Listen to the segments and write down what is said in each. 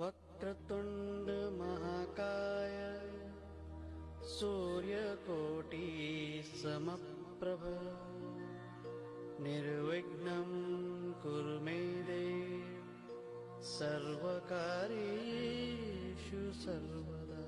वक्रतुंड महाकाय सूर्यकोटि समप्रभ निर्विघ्नं कुरु मे देव सर्वकार्येषु सर्वदा।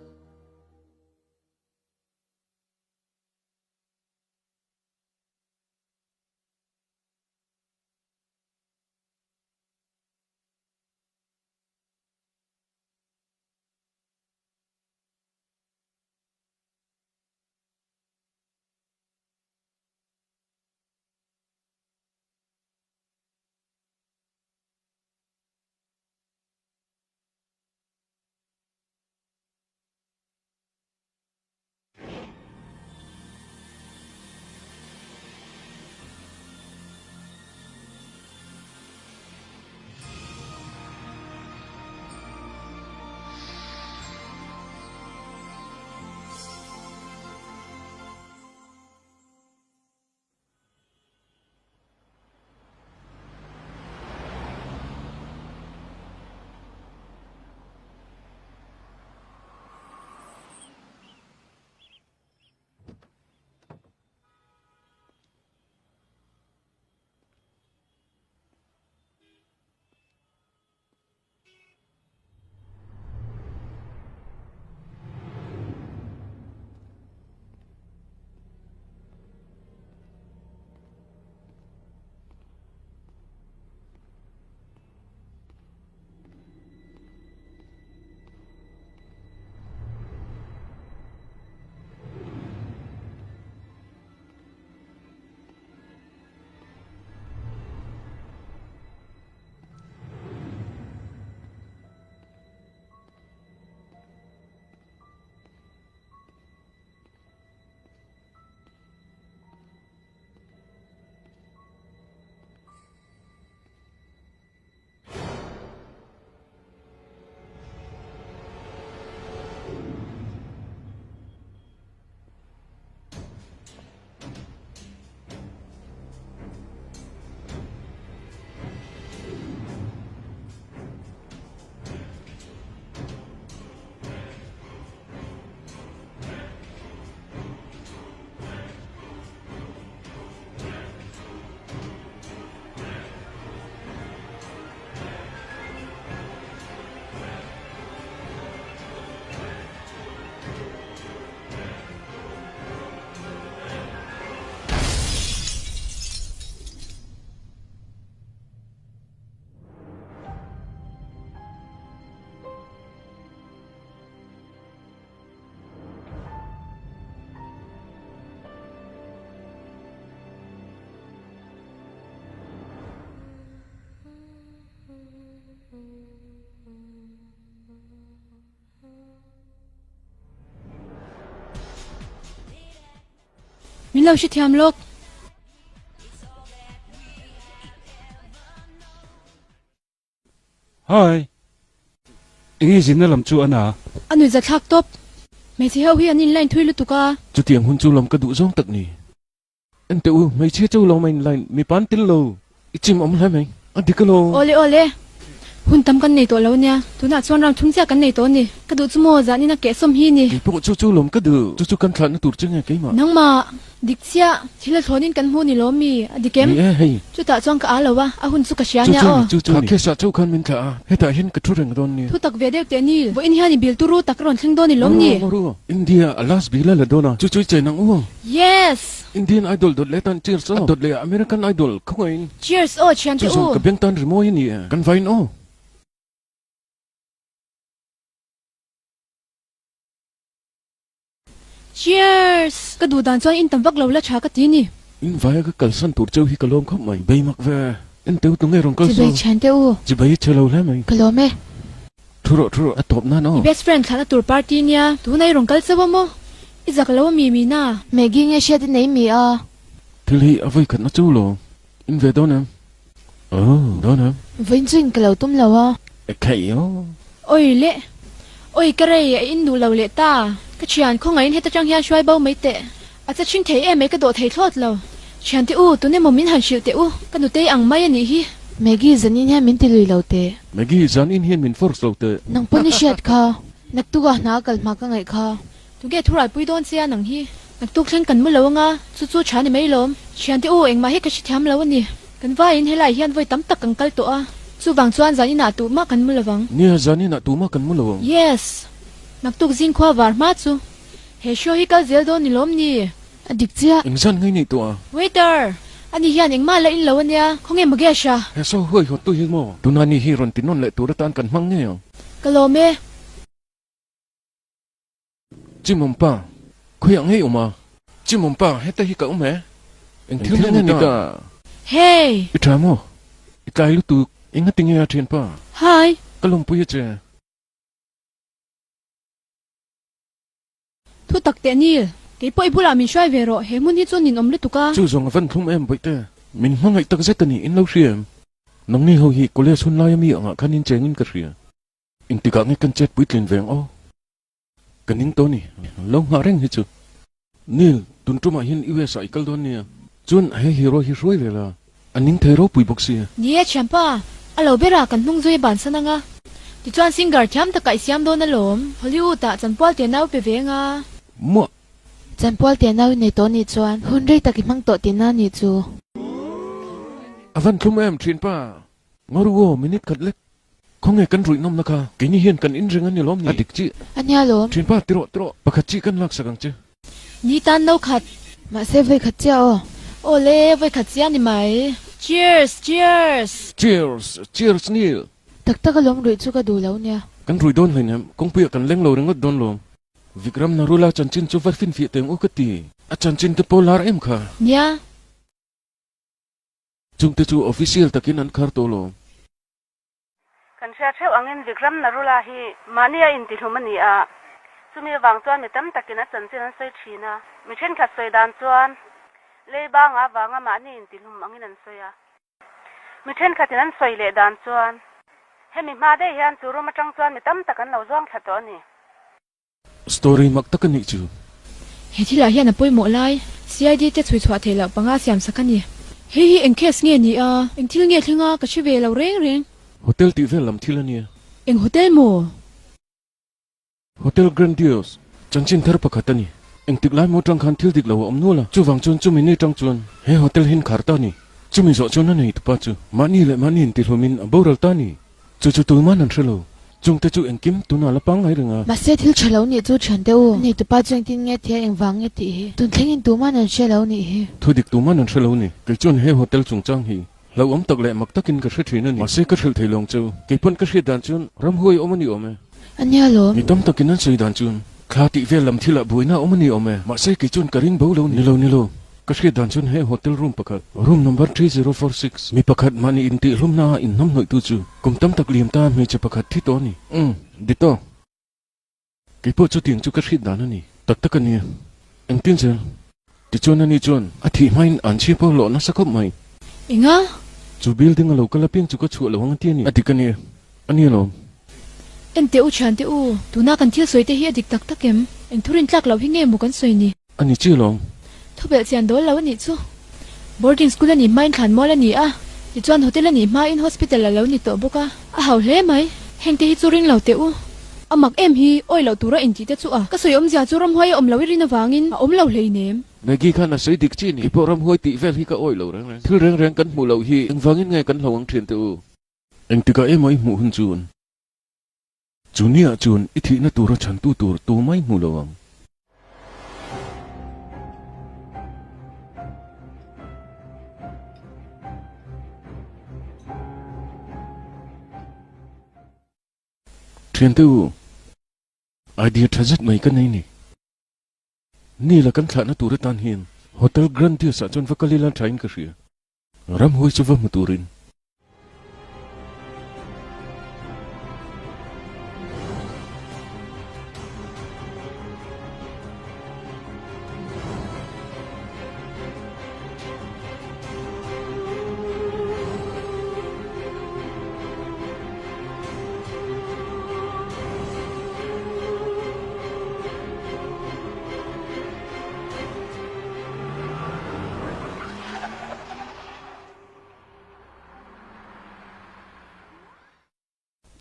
Mình lâu sẽ thiam lộc. Hi. Ingi zin na lam chu ana. Anh nuôi giặt thác top. Mày chỉ hậu hi anh in line thui lu tuka. Chu tiang hun chu lam ka du zong tak ni. An te u mai che chu lo mai line mi pan til lo. Ichim om lai mai. Adikalo. Ole ole. Hun tam kan nei to lo nia. Tu na chuan ram thung sia kan nei to ni. Ka du chu mo za ni na ke som hi ni. Po chu lom ka du. Chu kan thlan na tur chang ke ma. Nang ma diksia thila thonin kan hu ni lo mi. Adikem. Hey. Chu ta chuan ka alo wa. A hun chu ka sia nya o. Chu ke sa chu kan min tha. Heta hin ka thureng don ni. Thu tak ve dek te ni. Bo in hi ni bil tu ru tak ron thling don ni lom ni. India alas bila la dona. Chu che nang u. Yes. Indian idol dot letan cheers dot le American idol khoin. Cheers o chan te u. Chu ka beng tan rimo hi ni. Kan vain o. Cheers. Ka du dan chuan in tam vak lo la tha ka ti ni. In vai ka kalsan tur chau hi kalom khop mai. Bei mak ve. En teu tu ngai rong kal Ji so. bai chan te u. Ji bai chelo la mai. Kalome. Thuro atop na no. Best friend thana tur party nia. Tu nai rong kal sawa mo. Izak lo mi na. Maggie nge shed nei mi a. Thili avoi khat na chu lo. In ve don em. Oh, don em. Vin jing ka lo tum lo a. Kai yo. Oi le. Oi ka rei in du lo le ta. Ka chian kho ngai heta chang hian shwai bau mai te. A cha ching thei e mai ka do thei thlot lo. Chian ti u tu ne mo min han shil te u. Ka nu te ang mai ani hi. Maggie zanin ha min tilui lote. Maggie zan in hian min force lo te. Nang punishet kha. Naktuga na kal ma ka ngai kha. Tu ge thurai pui don sia nang hi. Naktuk thleng kan mu lo nga. Chu chu chani mai lom. Chian ti o eng ma hi ka chi thiam lo ni. Kan va in helai hian voi tam tak kal to a. Chu wang chuan zanin na tu ma kan mu lawang. Nia zan in na tu ma kan mu lo. Yes. Naktuk zin khwa war ma chu. He sho hi kal zel don ni lom ni. Adik chia. Eng zan ngai ni to a. Waiter. Ani hian eng ma la in lo ania. Khong em ge sha. He so hoi hot tu hi mo. Tu na ni hi ron tin non le tu ra tan kan mang nge. Kalome. Chimom pa. Khoi ang hei oma. Chimom pa heta hi ka ume. Eng thil nge ni ta. Hey. Itra mo. Ikai lu tu inga tinge a thien pa. Hi. Kalom pu ye che. Thu tak te ni. Ke poi bula min shwai vero he mun hi chon nin om le tuka. Chu zong van thum em boi te. Min mangai tak zetani in lo riem. Nang ni ho hi kole sun lai mi anga khanin chengin ka ria. Ing tika nge kan chet puitlin veng o. Kaning to ni. Lo nga reng hi chu. Nil tun tuma hin iwe cycle don ni. Chun he hero hi roi vela. Aning thero pui boxi. Ni champa. Alo bera kan nung zoi ban sananga. Ti chuan singer thiam ta kai siam don alom. Hollywood ta chanpol te nau pe venga. Mo. Chanpol te nau nei to ni chuan hun rei ta ki mang to ti na ni chu. Avan thum em thin pa. Ngoru wo minute khat lek. Khong e kan rui nom na kha. Ke ni hian kan in ring an ni lom ni. Adik chi. Anya lom. Thin pa tiro. Pakhat chi kan lak sakang chi. Ni tan no khat. Ma se ve khat cha o. Ole ve khat cha ni mai. Cheers, cheers. Cheers Neil. Tak tak lom rui chu ka du lo nia. Kan rui don lenem kong pu kan leng lo ringot don lom. Vikram Narula chanchin chu va fin fi teng ukati. A chanchin te polar em kha. Nia. Chung te chu official takin an khar to lo. Kan sia theu angin Vikram Narula hi mania in ti thumani a. Sumi wang chuan mi tam takin a chanchin an soi thina. Mi then khat soi dan chuan le ba nga wanga mani in ti lum angin an soya. Mi then khatin an soi le dan chuan. Hemi ma de hian chu ro ma tang chuan mi tam takan lo zawng khat to ni. Story mak takani chu. He thila hian a poi mo lai. CID te chui chwa thela panga siam sakani. He hi eng kes nge ni a. Eng thil nge thlinga ka chi ve lo reng. Hotel ti vel lam thilania. Eng hotel mo. Hotel Grandiose. Chanchin thar pakhatani. Eng tiklai mo tang khan thil dik lo om nula. Chu wang chun chu mini tang chuan. He hotel hin kharta ni. Chu mi zo chun nei tu pa chu. Mani le mani in ti hlomin a boral ta ni. Chu tu man an thelo. Chung te chu eng kim tu na la pang ai renga. Ma se thil chalo ni chu chan deu. Nei tu pa chung tin nge thia eng wang nge ti hi. Tun thleng in tu man an chalo ni hi. Thu dik tu man an thelo ni. Ke chun he hotel chung chang hi. Lo om tak le mak takin ka thrin ani. Ma se ka thil thailong chu. Ke pon ka thri dan chun ram hoi omani ome. Anya lo. Ni tam takin an sei dan chun. Kha ti vel lam thila buina omani ome. Ma se ke chun ka ring bo lo ni lo. Ka thri dan chun he hotel room pakhat. Room number 3046. Mi pakhat mani in ti room na in nam noi tu chu. Kum tam tak liam ta me che pakhat thi to ni. Dito. Ke po chu ting chu ka thri dan ani. Tak tak ani. Eng tin zel. Ti chun ani chun. A thi main an chi po lo na sakop mai. Inga. Chu building a lo kala ping chu ka chu lo ang ti ni. Atikani. Ani lo. En te u chan te u. Tu na kan thil soi te hi adik tak takem. Eng thurin tlak lo hi nge mu kan soi ni. Ani chi long. Thobel chian dol lo ni chu. Boarding school ani main khan mol ani a. Ti chuan hotel ani ma in hospital lo ni to boka. A hau hle mai. Heng te hi chu ring lo te u. Amak em hi oi lo tura in ti te chu a. Ka soi om ja chu ram hoi om lo ri na wangin. A om lo hlei nem. Nagi khan a sei dik chi ni. Ipo ram hoi ti vel hi ka oi lo rang. Thil reng kan mu lo hi eng wangin ngai kan lo ang thrin te u. Eng tika em ai mu hun chun. Chunia chun ithi na tura chan tu tur tu mai mu lo ang. Thuyền tu idea thazat mai kan nei ni la kan thla na tur tan hin hotel Grandiose sa chon vakalila train ka ria ram hoi chu va muturin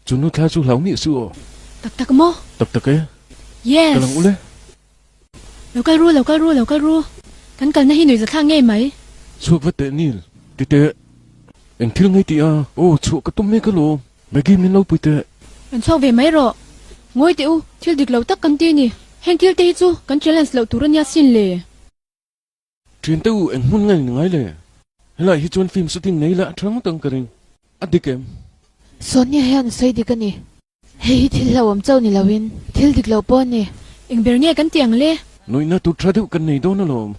chú nó tha chú lão nị sữa Tak tak mo. tập tập cái Yes. cái lòng u lê Lâu cái ru. Kan na hi nui za thang nghe mai. chú vật tệ nil tệ tệ anh thiếu ngay tị à ô chú cái tôm mấy cái lô mày ghi mình lâu bụi tệ Kan chok ve mai ro. Ngoi te u thil dik lo tak kan ti ni. Heng til te hi chu kan challenge lo turan ya sin le. chuyện tao anh muốn ngay lệ lại hi chuan phim shooting này là trắng tầng cái rình ắt đi kem Sonia hian sei dik ani. Hei thil lo am chau ni lawin thil dik lo pon ni. Eng ber nge kan tiang le. nói na tu tra được cái này đó nó lồm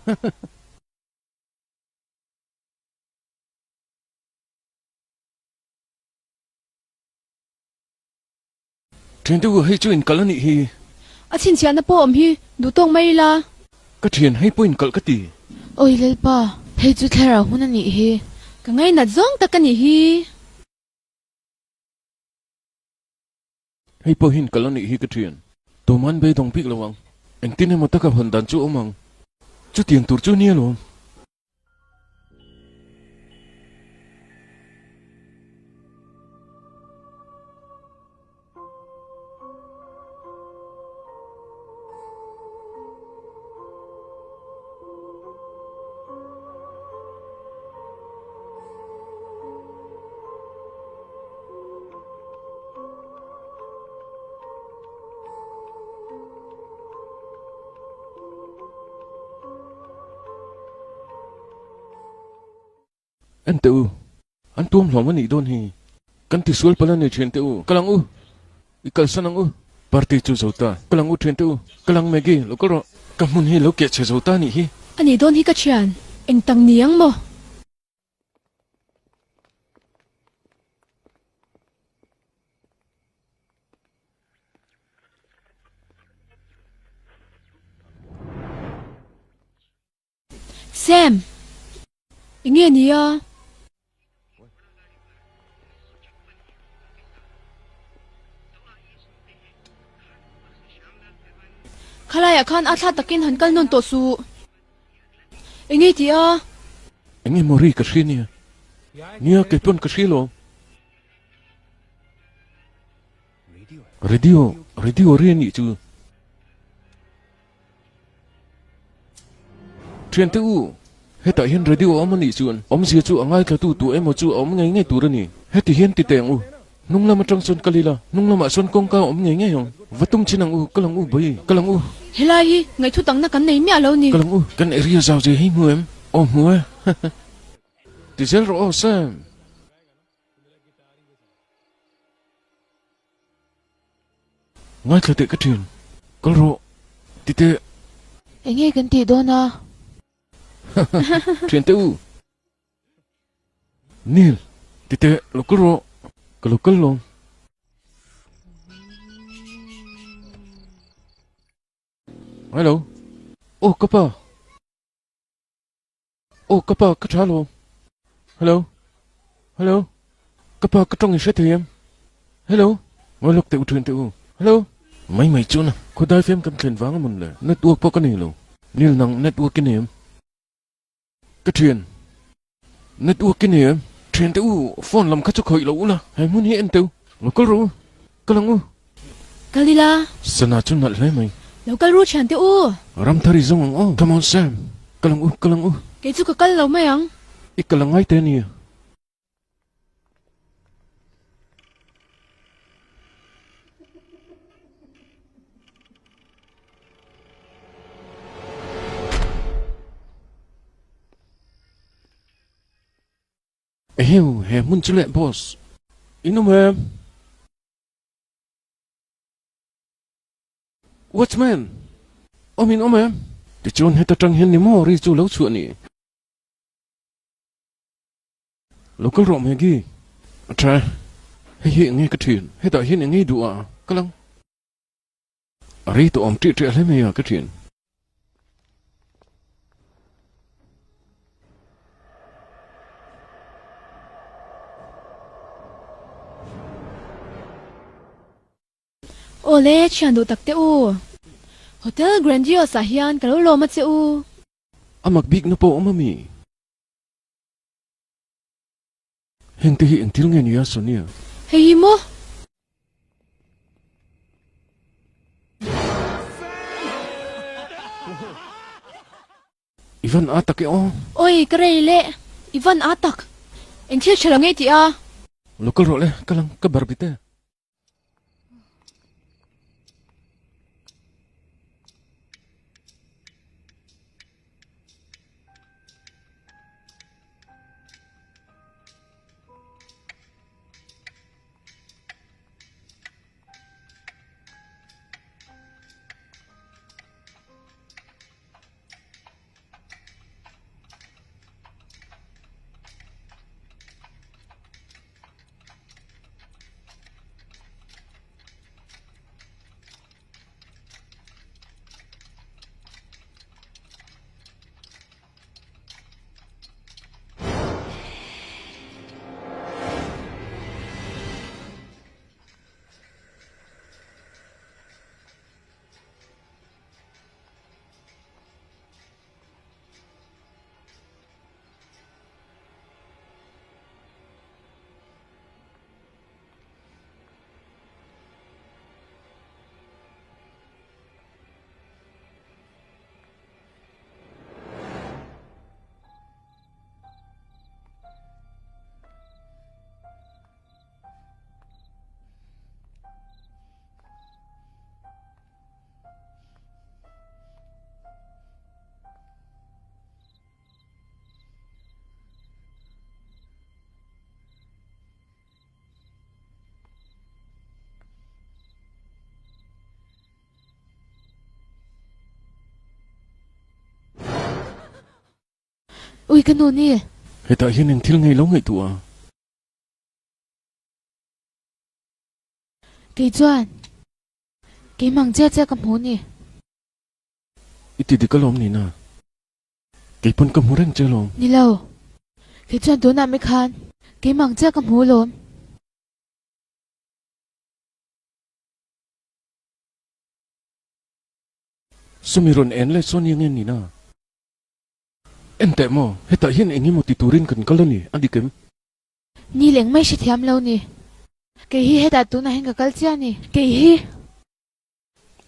chuyện tao hay chuyện cái này hi A chin chia na po om hi du tong mai la. cái chuyện hay point cái tị Oi lelpa, hei chu thlara hun ani hi. Ka ngai na zong tak ani hi. hay po hin cái này hi cái chuyện tổ man bê đồng pic lawang anh tin em mà tất cả phần đàn chú ông chú tiền tụt chú nia luôn anh tự anh tuom lòng anh đi đôn hi kan ti sual pala ni chuyện tự kalang u ikal sanang u party chu zota kalang u chuyện tự kalang megi lo ko ro kamun hi lo ke che zota ni hi Ani don hi ka chian. Eng tang niang mo. Sam. Inge ni à. Khalai akhan atha takin hankal non to su. Inge ti à. anh em mori ka shi nia ke pon ka shi lo radio riêng ni chu chuyện tự hết tại hiền radio ông ni chuan ông zia chu angai ka tu em chu ông ngay tu ra ni hết thì hiền ti teng u nung lama trong son kalila nung lama son kong ka ông ngay hong vatung chinang u kalang u bai kalang u Helai hi ngai thu tang na kan nei mi alo ni. kalang u kan area zau je hi mu em mu ti zel ro sam ngay ka te ka tin kal ro ti te Enge kan ti do na. chuyện tự nil ti te lo kal ro kal long hello ô kapa cái trả lo hello kapa cái trong người sẽ thì em hello ngồi lục tự chuyện tự hello mày chú nè có đai phim cầm khen vắng mình là network bao cái này luôn nil năng network cái này em cái chuyện network cái này em chuyện tự phone làm cái chỗ khởi lỗ là hay muốn hiện tự lo kal ro kalang Kalila. sana chú nặn lấy mày Lo kal ru chan te u. ram thari zong oh come on Sam kalang u Ke chu ka kal lo mai ang. ikalang ngay tên nè Ew, he mun chule boss. Inum em. Watchman. Omin em. Ti chon heta tang hen ni mo ri chu lo chu ni. Local rom he gi. Tra. He hi nge ka thin. He ta hin nge du a. Kalang. Ari to om tri tri le me ya ka thin. Ole chan do tak te u. Hotel Grandiose a hian ka lo ma che u. Amak big na po mami. Heng te hi ang til nge ni ya sonia. Hei hi mo. อีวันอาตะเกอ โอ้ยกระไรเละอีวันอาตักเอ็งเที่ยวฉลองไงที่อ่ะ ลูกก็รอเลยกำลังก็บาร์บิเต้ อุ้ยกันโน่นนี่ เฮ้ยแต่เห็นเองที่ไงแล้วไงตัว กี่จวนกี่มังเจ้าเจ้ากับหมูนี่ อีติดก็ล้มนี่นะเกี่ยปนกับหัวแรงเจอลม นี่เรากี่จวนตัวน้ำไม่คันกี่มังเจ้ากับหมูหลม สมิรอนเอ็นเลยส่วนยังไงนี่นะเอ็นแต่โมเฮ้ยแต่เห็นเองนี่มติตูรินกันก็แล้วนี่อดีเกม นี่เหลงไม่ใช่เทียมเรานี่กี่ฮีให้ตัดตัวน่ะเห็นกับกัลเจียนี่กี่ฮี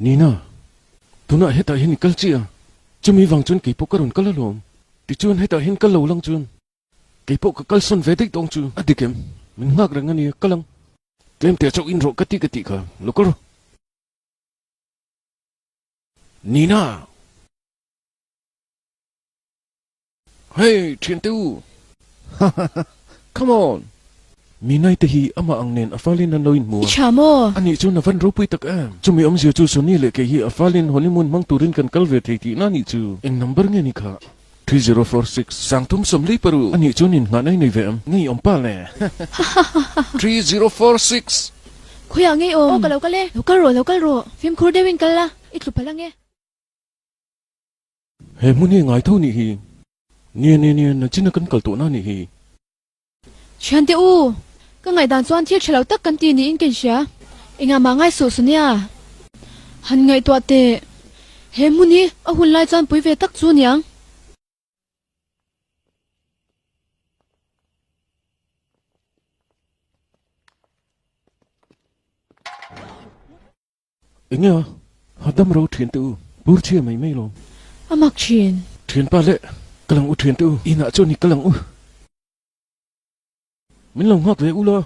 นี่นะตัวน่ะเฮ้ยแต่เห็นกัลเจียจะมีวังจนกี่พวกกระโดนก็แล้วลมติจวนเฮ้ยแต่เห็นกัลเหลาลังจวนกี่พวกกัลส่วนเวดิกตองจูอดีเกมมันงักเรื่องนี้กัลังเกมเตียเจ้าอินโรกติค่ะลูกก็นี่นะเฮ้ยเทียนตู้ come on มีนายตะฮีอามาอังเนนอฟาลินนันโลอินมัว อิชาโม อันนี้จูนวันรูปุยตักจูมีอมเสียจูส่วนนี้เลยแกฮีอฟาลินฮอลลีมูนมังตูรินกันกัลเวทที่นั่นนี่จูเอ็งนัมเบอร์เงี้ยนี่ค่ะ3046สังทุมสมลีปรูอันนี้จูนินงานในเวมงี้อมป้าเลย3046คุยอย่างงี้โอ้ก็แล้วก็เล่แล้วก็รู้ฟิล์มครูได้วินกันละอีกลุพลังเงี้ย เฮ้ยมุนี่ไงเท่านี้ฮีเนี่ยนั่นจินกันกัลตัวนั่นนี่ฮี ฉันเตอูก็ไงด่านส่วนที่เฉลาตักกันตีนี่อินกันเชียเอ็งอามาง่ายสุดสุดเนี่ยหันไงตัวเตะเฮมุนี่เอาหุ่นไล่จอนปุยเวตักจูนยังเอ็งเนี่ยฮัดดัมเราเทียนตู้บูร์เชียไม่ลง อามักชิน เทียนป้าเละกำลังอุเทียนตู้อีน่าจูนี่กำลังอุมันลงหักเลยอุล่ะ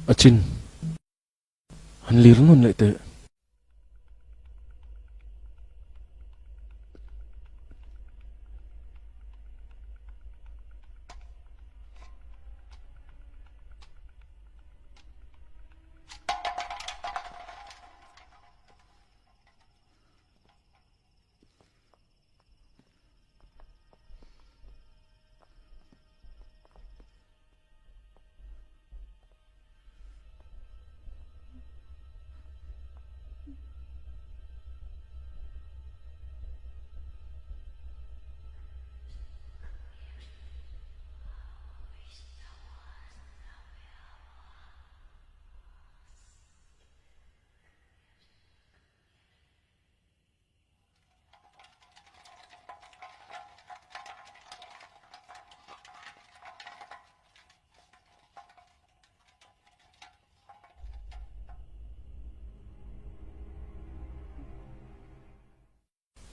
อาจินฮันลีรนนเลยเตะ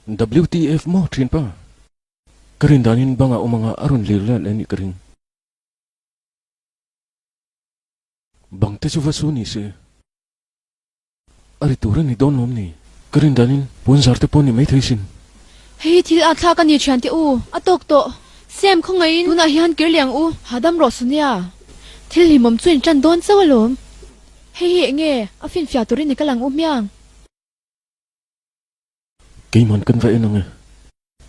WTF mo trin pa. Karindanin ba nga o mga aron lila ni karing. Bang te suvasuni si. Aritura ni Don Mom ni. Karindanin punsarte po ni may trisin. Hei thil atla kan ni chan te u atok to sem khong ngai tuna hian kirliang u hadam ro sunia thil hi mom chuin chan don chawalom hei nge afin fia turin ni kalang umyang Kaiman kan va enang.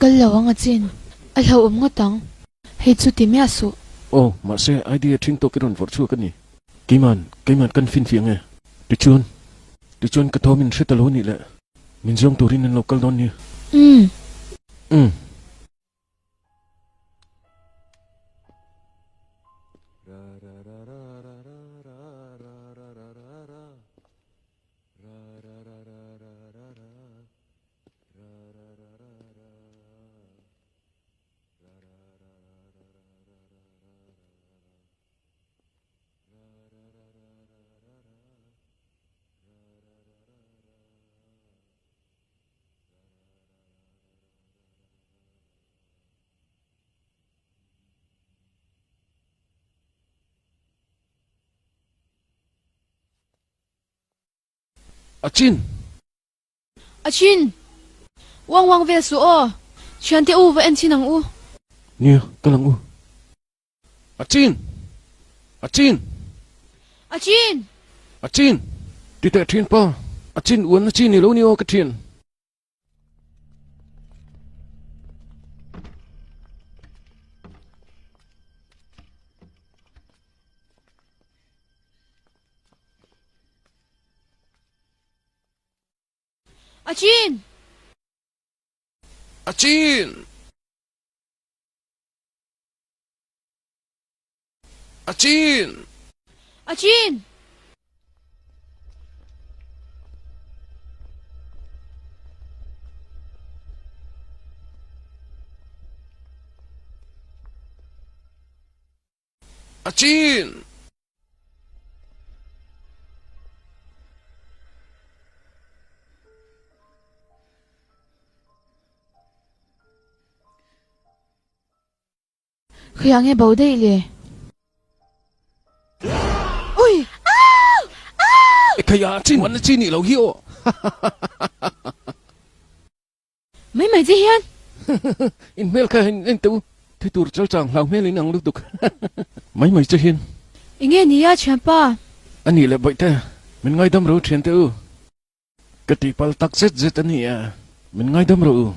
Kal lawang chin. Alho nga tang. Hei chu ti me asu. Oh, ma se idea tring to kiron for chu kan ni. Kaiman kan fin fiang e. Tichuan ka thomin setalo ni le. Min jong turin en local don ni. Achin wang vel su o chan te u va en chinang u Nia, kalang u. Achin! Tita trin pa. Achin uan achin ilo ni o katrin. Achin Achin! Khia nge bau dei le. ui Kaya Achin uan achin ilo hi o. mấy mày gì hian In mel ka hin tu. Thi tur chal chang lau mel in ang lutuk. May cha hin. inge ni ya chan pa Ani le bai ta. Min ngai dam ro thian tu. Kati pal tak zet ani ya. Min ngai dam ro.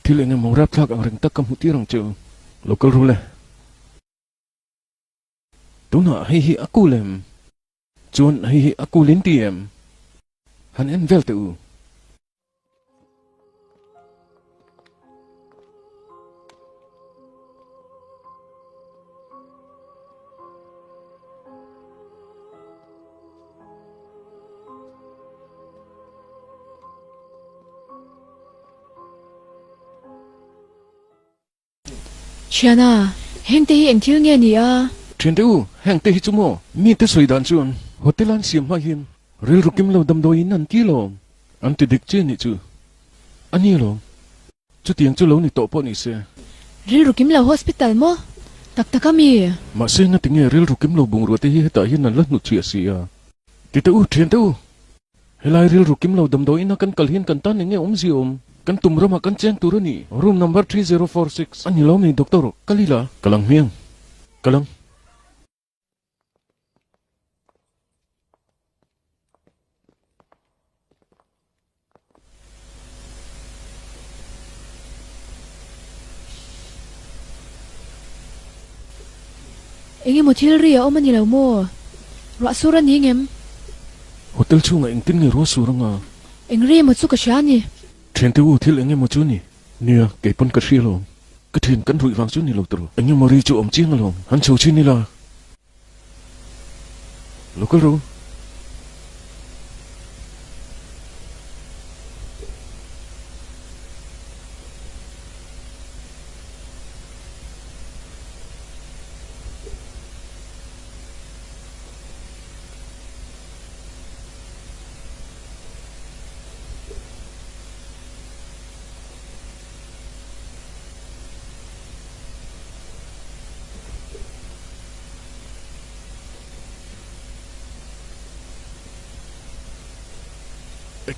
Thi le nge mo rap thak ang reng tak kam huti rang chu. Local rule. Tuna hi aku lem. Chuan hi aku lin tiem. Han en vel tu. Chiana heng te hi eng thil nge ni a Thian tu hang te hi chu mo. Mi te soi dan chuan. Hotelan siam ma hin. Ril rukim lo dam doi nan ti lo. An ti dik che ni chu. Ani lo. Chu tiang chu lo ni to po ni se. ril rukim la hospital mo taktakami Ma se nga tinge ril rukim lo bung ro te hi ta hin nan la nu chi si a. Ti te u thian tu. Helai ril rukim lo dam doi na kan kalhin kan tan nge ziom. Kan tumrama kan cheng turani. Room number 3046. Ani lo ni doktor. Kalila. Kalang miang. Kalang. inge mo thil ria o mani lo mo ra sura ni ngem Hotel chu nga ing tin nge ro suranga. eng ri mo chu ka shani Thian tu thil enge mo chu ni. Nia ke pon ka shilo. Ka thin kan rui wang chu ni lo tro. Enge mo ri chu om chiang lo. Han chu chi ni la. Local ro.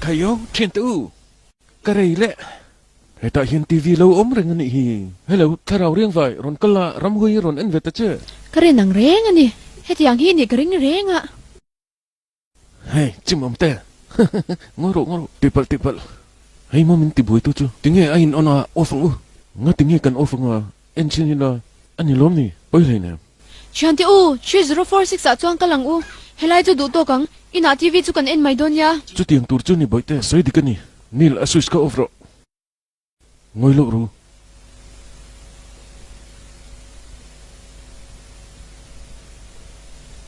kayo chen tu cái này lẽ hệ tại hiện tivi lâu ốm rồi ngân hi hello thà rau riêng vậy ron kala ram hui ron en vet chứ ka rin ang reng ani he tiang hi ni ka ring reng a hey chim om te ngoro tipal hey mo min ti bui tu chu tinge ain ona ofang u nga tinge kan ofang en chin la ani lom ni oi le na chanti u 3046 a chuang kalang u helai chu du to kang ina tv chu kan en mai don ya chu tiang tur chu ni boite soi di kan ni nil asus ka ofro ngoi lo ru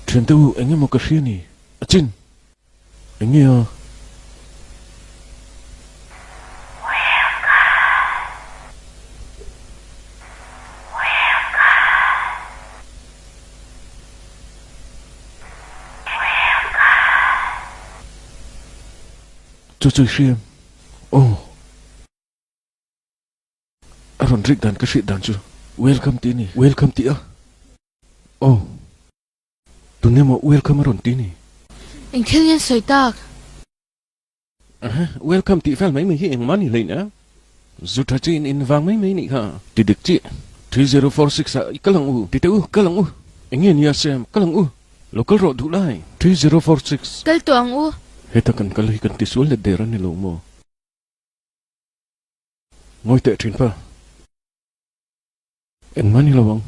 chen tu enge mo ka hri ni achin enge a chu hriam oh aron rik dan ka hri dan chu welcome ti ni welcome ti a oh tunemo welcome aron ti ni eng thil yan soi tak welcome ti fel mai hi eng mani leina zuta chi in wang mai ni ha ti dik chi 3046 a kalang u ti tu kalang u engen ya sem kalang u local road du lai 3046 kal tuang u heta kan kalhi kan ti sul le deran ni lo mo ngoi te thin pa eng mani lawang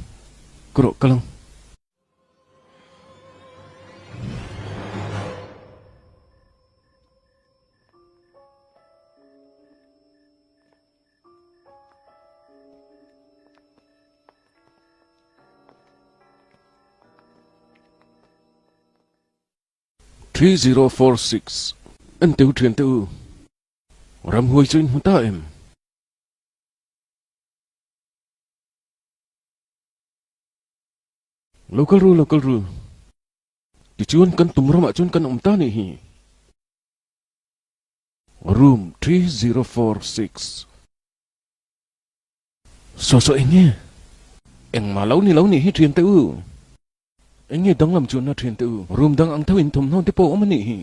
kro kalang $3046 anh tiểu truyền tu ram hui chuyên hôn ta em local rule di chuan kan tumram a chuan kan ta ni hi room 3046 so enge eng ma lo ni hi truyền tu enge dang lam chuan na truyền tu room dang ang thawin thum non te po amani hi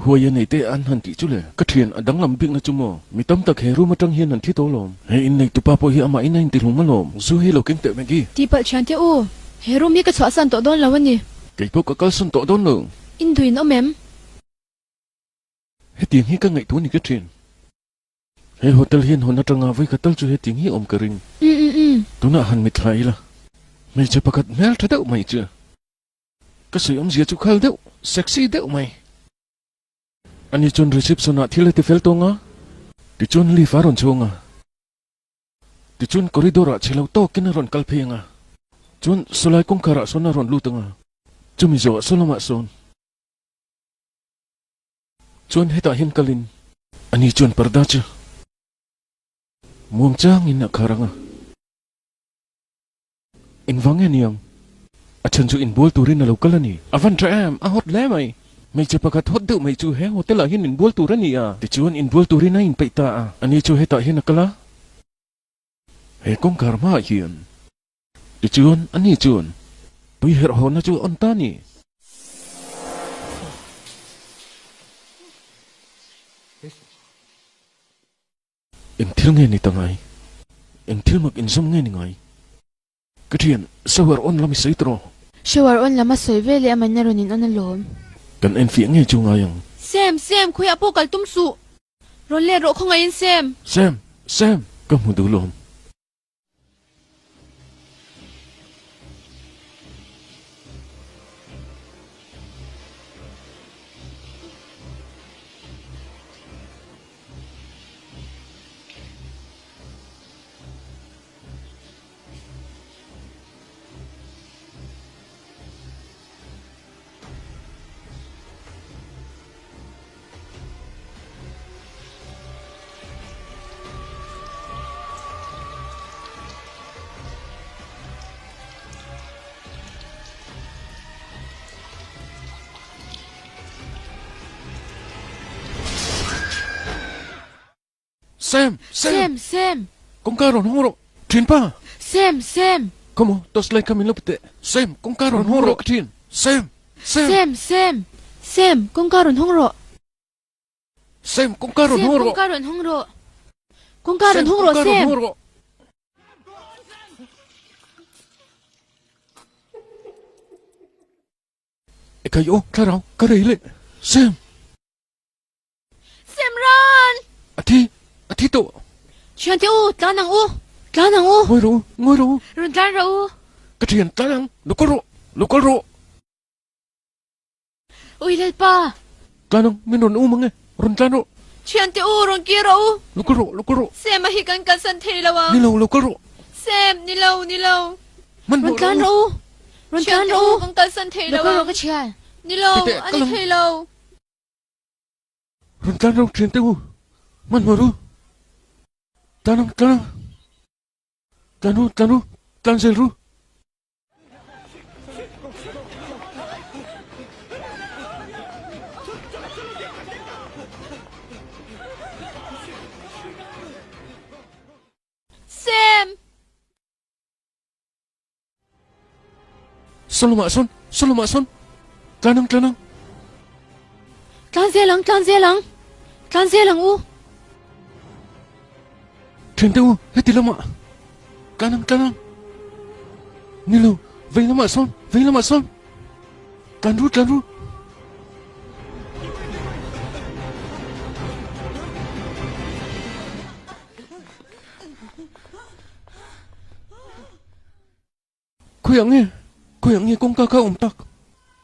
huaya nei te an han ti chule ka thian adang lam bik na chumo mitam tak he room atang hian an thi to lom he in nei tu pa po hi ama in in ti lum malom zu hi lo keng te megi ti pal chanti u he room mi ka chwa san to don lawani ke po ka kal sun to don lo in duin omem he tiang hi ka ngai tu ni ka thian he hotel hian hon atanga vai ka tal chu he tiang hi om ka ring tuna han mit thlai la mai che pakat mel thadau mai chu ka sui om zia chu khal deuh sexy deuh mai ani chon reception a thil te fel tonga ti chon li faron chonga ti chon corridor a chelo to kin ron kalphenga chon solai kong khara sona ron lutanga chumi zo solama son chon heta hin kalin ani chon parda chu mom chang in na kharanga in wangen yang achan chu in bol turin na local ani avan tram a hot le mai mai che pakat hot deuh mai chu he hotel a hin in bol turani a ti chuan in bol turin na in peita a ani chu heta hin akala he kong karma hian ti chuan ani chuan tui her ho na chu on ta ni em thil nge ni tangai em thil mak in som nge ni ngai ka thian sawar on lam sei tro shower on lama soi vele amai na ronin on alom kan en fi nge chu ngayang sem khuya po kal tum su ron le ro khonga in sem ka mu du lom sem kong karon horo thin pa sem komo tos lai kamin lopte sem kong karon horo thin sem kong karon hongro xem con cá rồn xem hô rộ con cá rồn hung rộ con cá rồn hung rộ xem cái ô cá rau cá đấy lên xem ron à thi tổ chuyện thì u cá năng u ngồi rồi rồn tlan rộ cái chuyện ta đang lúc có rộ ui lên pa ta đang mình rồn u mà nghe rồn ta rộ chuyện thì u rồn kia rộ lúc có rộ xem mà hi kan san thei lawa ni lâu lúc có rộ xem ni lâu mình rồn tlan rộ kan san thei Lo ko lawa ro ka chian. ni lâu Tete, ani kalang- thei lâu rồn ta rộ chuyện tao mình mở ru ta đang tan zel ru xem Solomason ta đang tlan dê lăng u chuyện tao hết tiền lắm ạ ta đang ni lâu vây lắm ạ son tan ru Kuyang nghe con ca tắc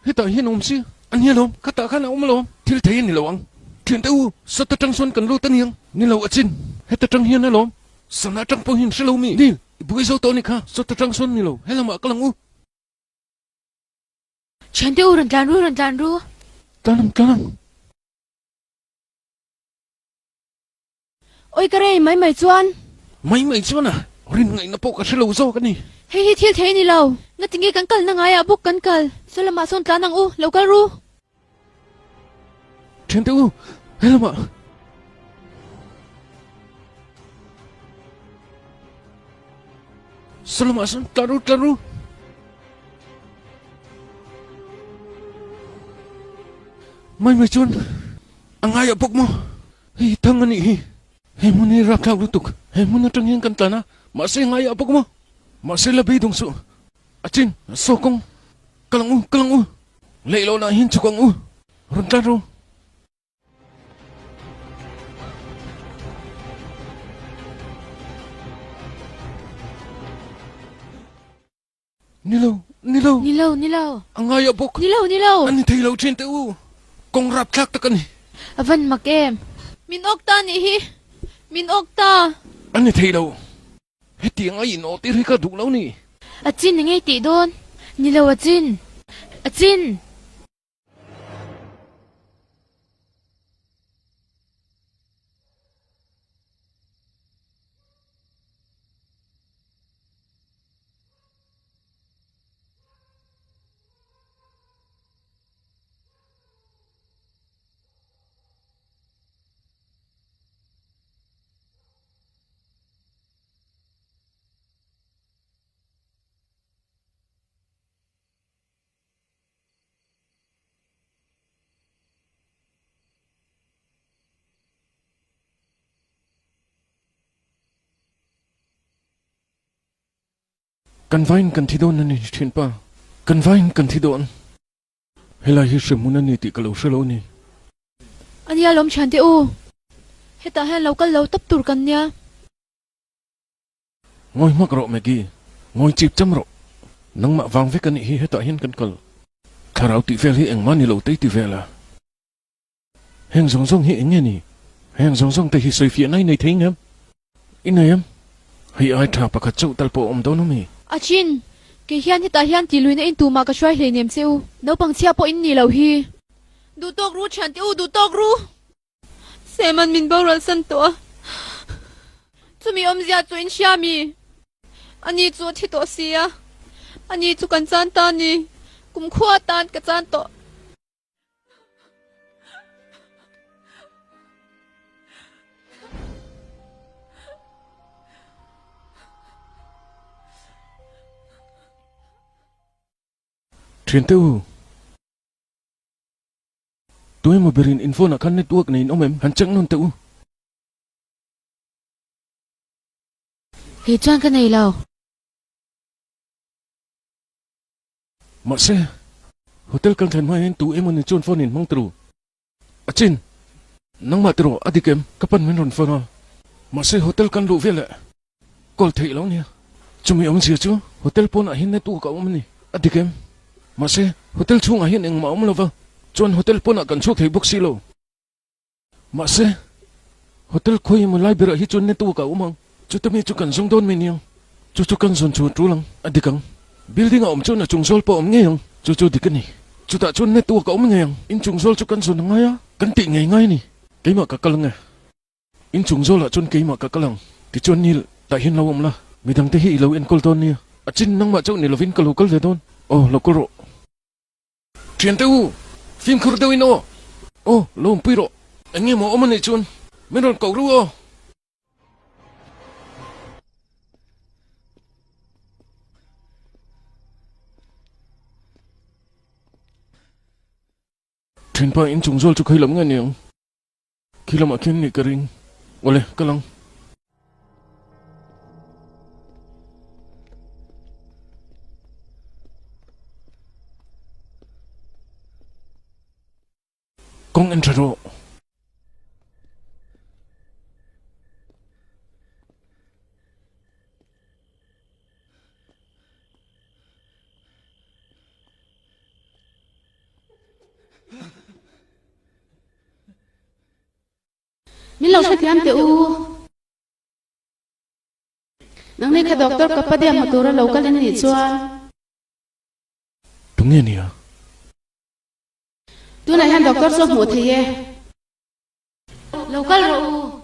hết tại hiện ông xí anh hiểu không khát ta khát nào mà lo thì thấy ni lâu ang chuyện tao sao ta trăng xuân cần lu tân hiang ni lâu ở trên hết ta trăng hiên này lo sao na trăng po hiên sẽ lâu mi đi bùi sao tao ni kha sao ta trăng xuân ni lâu hay là mà cái lăng u chuyện thì u rồn tlan ru ta năng ôi cái này mày chuan mày chứ à rin ngày nó po cả sẽ lâu do cái này hi thil thei ni lo na tingi kan kal na nga ya buk kan kal salama son tlan ang u lo kal ru chuyện tao hay là mà Solomason ta ru mày chun ang ay apok mo hi tangan ni he mo ni rakaw lutuk he mo na trang yang kantana masih ang ay apok mo masih labi dong su achin sokong kalang u leilo na hin chukang u runtan ru ni lâu ang ay apok ni lâu anh thấy lâu trên teu kong rap thak takan ni avan mak em min ok ta ni hi min ok ta anh thấy lâu hết tiếng ấy nó tiếng hay cả đủ lâu nè achin ni ngai ti don ni lo achin kan vain kan thi don ani thin pa kan vain kan thi don hela hi shemu na ni ti ka lo shelo ni ani alom chan te u heta hen lo kal lo tap tur kan nya ngoi mak ro megi ngoi chip cham ro nang ma wang ve kan hi heta hin kan kal kharau ti vel hi engma ni lo te ti vela heng zong hi enge ni heng zong te hi soi fi nai nei thing em inai em hi ai tha pakhat chau talpo om do no mi achin ke hian heta hian ti luina in tu ma ka shwai hle nem seu no pang chia po in ni lo hi du tok ru chan te u du tok ru seman min boral san to chumi om zia chu in shami ani chu thi to sia ani chu kan chan ta ni kum khwa tan ka chan to Chuyện teu Chú em mà berin info na kan network này ông em hắn chẳng non teu. Hi chuan ka nei lo. Mà xe hotel kan than mai tu em anh chọn phone in mang tru. Achin nang ma tru adikem kapan men ron phone. Mà xe hotel kan lu về lại. Call thấy lâu nè. Chúng mình ông gì chứ? Hotel pon à hin network ông ni. Adikem. Mà xe hotel chung à hin ang ma ông lo va. Chọn hotel pon à kan chuk thei box lo. Mà xe hotel khoi mo lai bera hi chọn network ông. Chú tâm chú cần dùng đôn mình chú cần dùng chú lăng adikang building ông chú na chung sol po ông nghe không chú đi cái này chú ta chú net tua ông nghe không in chung sol chú cần dùng ngay á cần tị ngay nè cái mà cả lăng à in chung sol là chú cái mà cả lăng thì chú ni tại hiện lâu ông la mình đang thấy hi lâu in colton nè à chín năng mà chú ni là vin kalau kal don oh lo koro chuyện teu phim khur teu ino oh lo piro anh nghe mà ông này chú mình còn cầu ru Thuyền pa in chung zol chu khai lam nga niang. Khi lam akin ni karing. Wale, kalang. Kong entraro. Min lo sa tiam te u nang ne kha doctor ka pa dia matura local ni chuan Đúng nghe nè. tu na han doctor so mu thie local ro u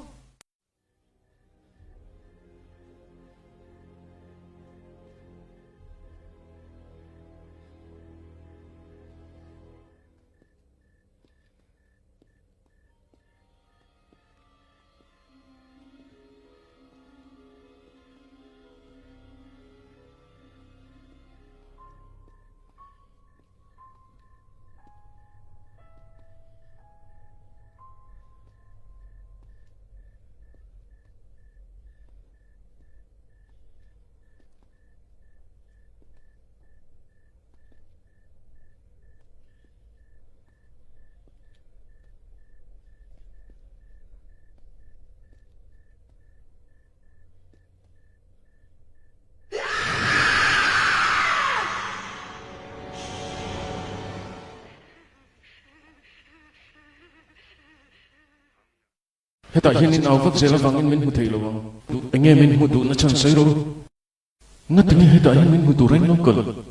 Hiện tại hiện in áo vắc dễ là vàng in mình hụt thầy là vàng. Anh nghe mình hụt tụ nó chẳng say đâu. Ngắt tiếng hiện tại mình hụt tụ ranh nó cần.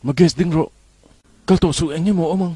Mà guess ding ro. Kal to su anh nghe mo omang.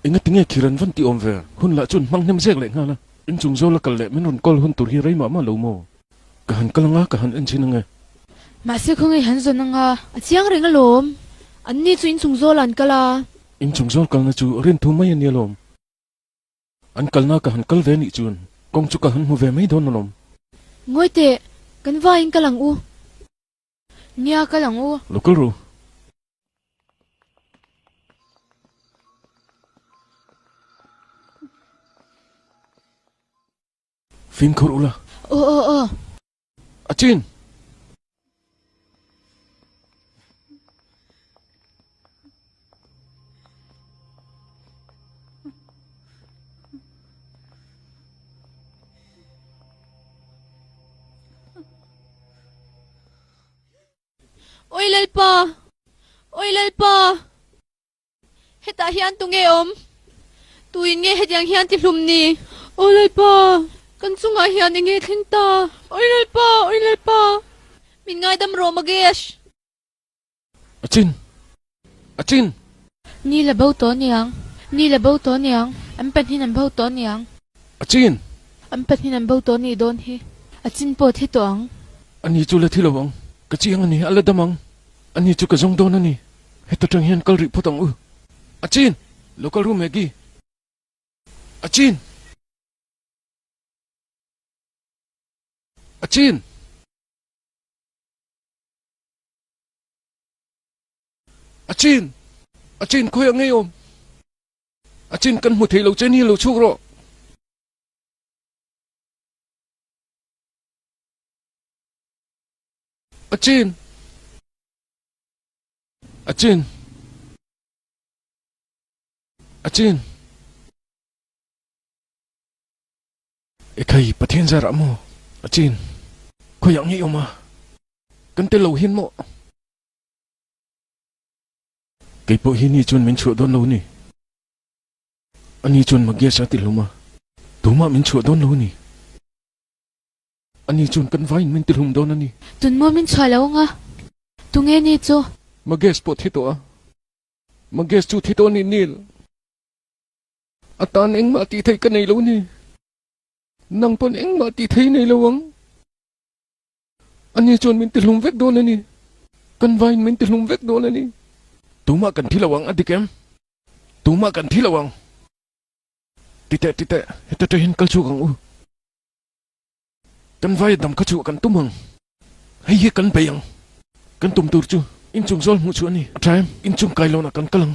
ingat tinge kiran van ti om ve hun la chun mang nem zek le nga la in chung zo la kal le men ron kol hun tur hi rei ma ma lo mo ka han kalanga ka han en chin nga mà sẽ không ai hắn rồi năng à chiang ring alom anh ni chu in chung zo lan kala in chung zo kal na chu rin thu mai an yelom an kal na ka han kal ve ni chun kong chu ka han mu ve mai don lom ngoi te kan va in kalang u nia kalang u lokal ru phim khur ula ô achin oi lel pa heta hian tu nge om tuin nge hetiang hian ti hlum ni oi lel pa kan chunga hian nge thing ta oi lel pa min ngai dam ro magesh achin ni là bâu to niang anh pen hin an bâu to niang achin anh pen hin an bâu to ni don hi achin po thi toang ani chu le thilawang ka chiang ani ala damang ani chu ka jong don ani heta tang hian kal ri photang u achin local room egi achin khoi angai om achin kan mu thei lo chen hi lo chuk ro achin ekai pathian zara mo achin khoi angai om kan te lo hin mo cái bộ hi ni chun min chu don lo ni ani chun magia sa ti luma tuma min chu don lo ni ani chun kan vai min ti lum don ani tun mo min chwa lo nga tu nge ni chu magia spot hito magia chu thito ni nil atan eng ma ti thei ka nei lo ni nang pon eng ma ti thei nei lo wang ani chun min ti lum vek don ani kan vai min ti lum vek don ani tuma kan thilawang adikem tuma kan thilawang tite heta hin kalchu kang u kan vai dam khachu kan tumang hay hi kan peyang kan tum tur chu in chung zol mu chu ani traim in chung kai lo na kan kalang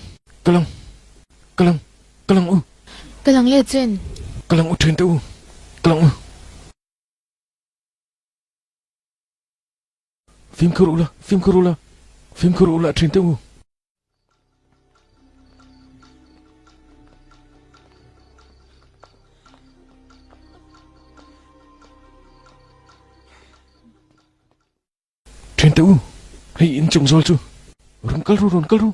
u kalang le chen kalang u thren te u kalang u phim khurula thren te u trên tàu hay in trồng roi chu ron kal ru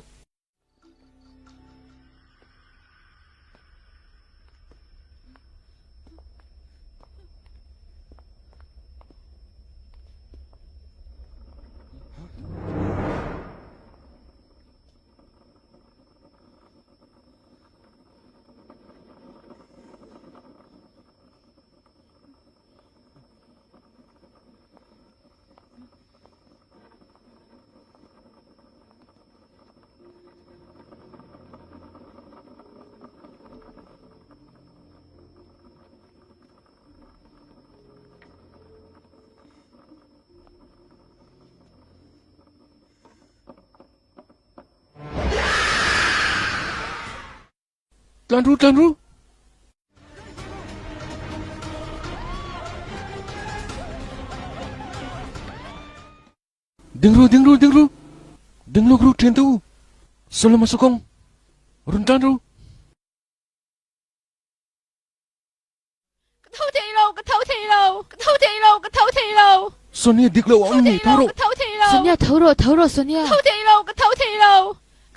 Lan ru ding ru trên tu solo masukong run tan ru thâu thị lâu Sonia dik lo ang ni thoro Sonia thâu ro Sonia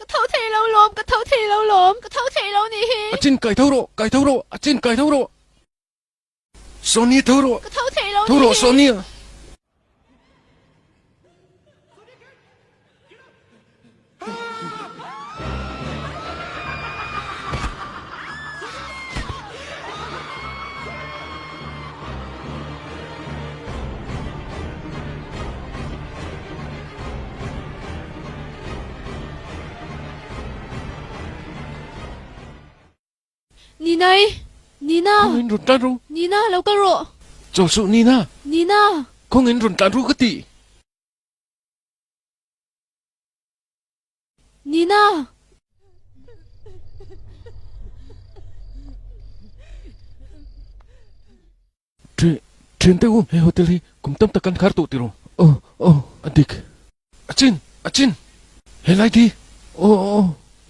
thâu thị lâu lom thâu thị lâu ni hi achin kai thoro achin kai thoro Sonia thoro thâu thị lâu ni Sonia Nina, Nina, Kong in run tan ru. Nina, lau ka ro. Cho su Nina. Nina, Kong in run tan ru ka ti. Nina. Train te he hotel hi kum tam takan khar tu tiro. Adik. Achin. He lai ti.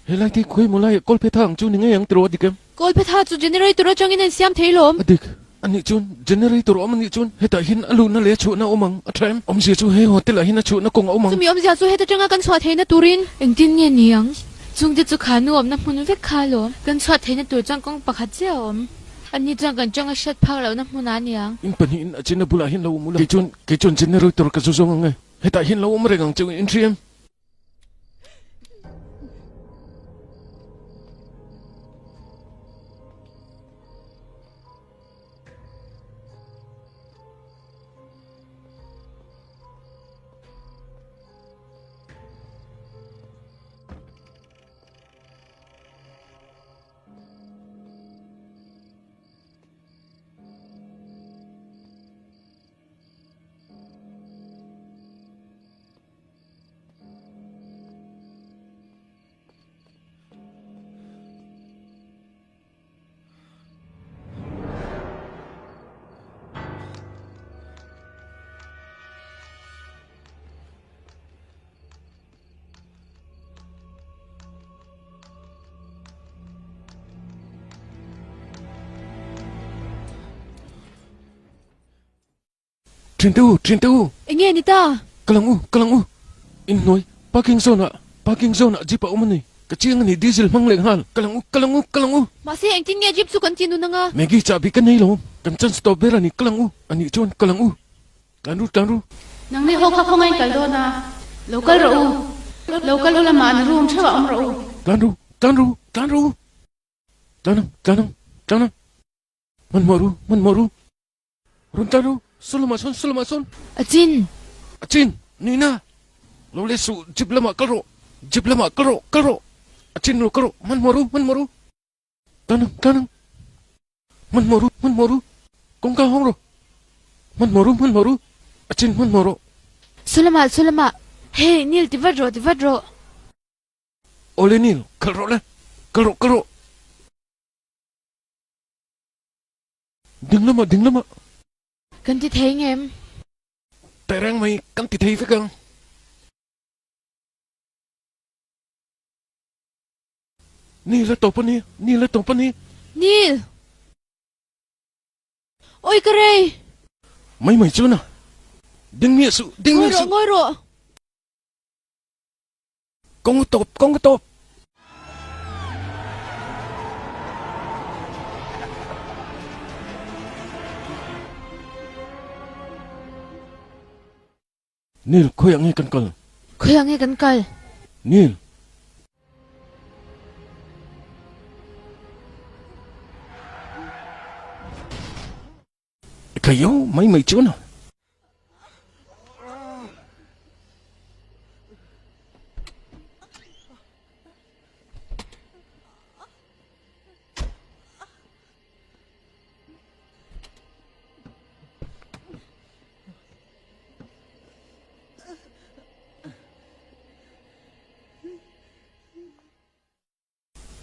He lai ti khoi mulai kol pe thang chu ni nge yang tiro adik em. Kol pe tha chu generator changin en siam theilom. Adik. Ani chun generator om ani chun he ta hin alu na le chu na omang atram om si chu he hotel a hin a chu na kong omang. Sumi om zia chu heta changa kan chwa theina turin. Engtin nge niang. Chung de chu khanu om na mun ve khalo. Kan chwa theina tur chang kong pakhat che om. Ani chang kan changa shat phak lo na mun aniang. In pani in achina bula hin lo mula. Ke chun generator ka zong nge. He ta hin lo om re gang chu in triem. Train tu. Enge ni ta. Kalang u. In noi parking zone jipa umani. Kachiang ni diesel mang leng hal. Kalang u. Masi engtin nge jeep chu continue na nga. Maggie chabi kan nei lo. Kan chan stop bera ni kalang u. Ani chon kalang u. Tan ru. Nang ni ho kha khongai kal do na. Local ro. Local lo la man room thawa am ro. Tan ru. Tanam. Man moru. Run tan ru. Sulamason. Achin, Nina. Lo le su jip lama karo. Achin lo karo. Man moru. Tanam. Man moru. Kong ka hong ro. Man moru. Achin man moru. Sulama. Hey, Nil divadro. Ole Nil, karo le. Karo. Ding lama. Kan ti thei ngem. Terang mai kan ti thei fikang. Ni la to pani. Nil. Oi karei. Mai chuna. Ding mi su. Ngoi ro. Kong top. Nil, khoi ang kan kal. Nil. Kayo, mai chuna.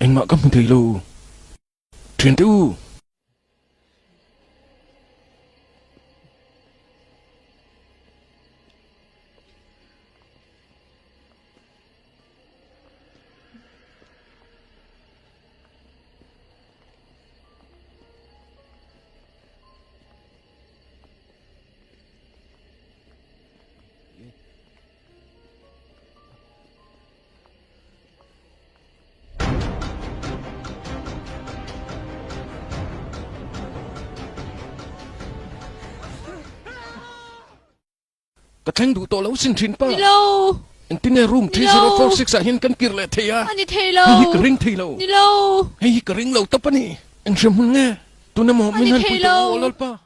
Anh mạo các mình thấy lâu. Truyền tu. Kateng du to lau sin thin pa. Nilo. Ang tinay room 3046 ahin kan kirle thaya. Ani thelo. Hey kering thilo. Nilo. Hey kering lau tapani. Ang siyamon nga. Tu na mo minan po to olol pa.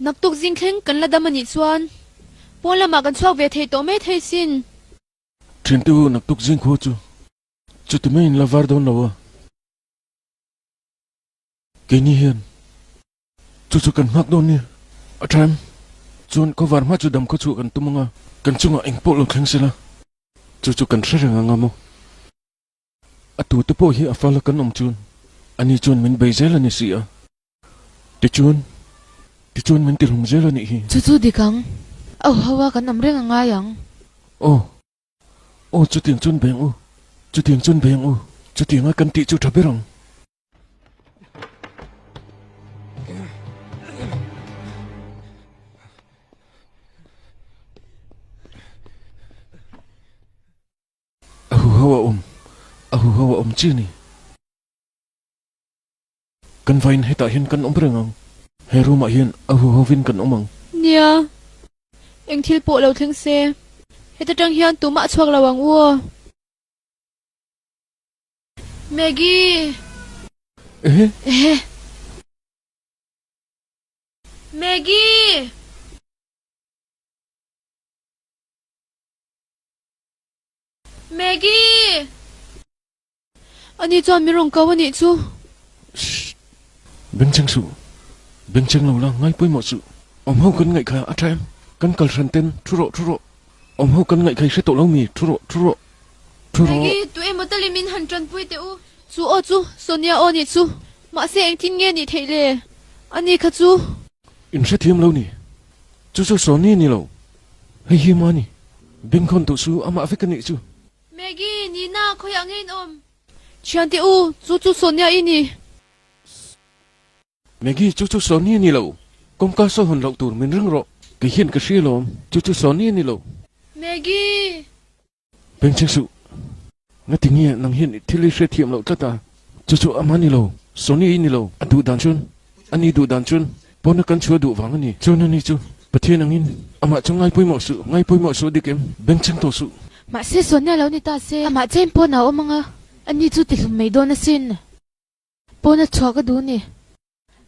นักตุกจิงเข่งกันละดามันนี่ชวนปอนละมากันชวกเวทโตไม่เทสิน เทรนตูนักตุกจิงโคจูจุดไม่อินลาวาร์ดอนแล้วเกนี่เฮียนจู่ๆกันมักโดนเนี่ยอาจารย์จวนก็วาร์มาจุดดำก็จู่กันตุ้มงะกันจุงอ่ะเอ็งโปลงแข็งสิละจู่ๆกันเรื่องงามอตูตะโปฮีอาฟาลกันอมจวนอันนี้จวนมันใบเจลันนี่สิอ่ะติจวนมันติลงเจลันนี่ฮี จู่ๆดิกังเอาฮาวากันนำเรื่องง่ายยัง โอ้จุดเตียงจวนเบงโอ้จุดเตียงจวนเบงโอ้จุดเตียงอ่ะกันติจุดทับเบรองhawa om chini kan vain heta hin kan om brengang heru ma hin hovin kan omang nia eng thil po lo theng se heta tang hian tu ma chuak lawang wo Maggie Maggie Maggie anh đi chọn mi rong câu anh chú bên chân lâu la ngay bôi mọi sự ông hậu cân ngậy khai ắt em cân cờ sân tên chú rộ ông hậu cân ngậy khai sẽ tổ lâu mì chú rộ Maggie tụi em mới tới limin hành trần bôi tiêu chú ô chú Sonia ô nhỉ chú mà sẽ anh tin nghe nhỉ thấy lệ anh đi khát chú in sẽ thiêm lâu nhỉ chú Sonia nhỉ lâu hay hiếm anh nhỉ bên con tổ sư ama phải cân nhỉ chú Maggie Nina khơi ăn hết ôm Chiang tiu chú Sonia ini Maggie chú Sonia ni lo công ca so hồn lậu tụi mình rưng rộ cái hiền cái xia lo chú Sonia ni lo Maggie bên chân sự ngay tiếng nghe năng hiền thì lấy sẽ thiệm lậu ta chú ama ni lo Sonia ni lo anh du đàn chun bọn nó cắn chúa đủ vắng anh cho nên ni chú bật thiên năng in ama trong ngay bôi mọi sự đi kiếm bên chân tổ sự mà sẽ Sonia lâu ni ta sẽ mà trên po nào ông nga anh đi chú tìm mấy đôi na xin po na chua cái đu nè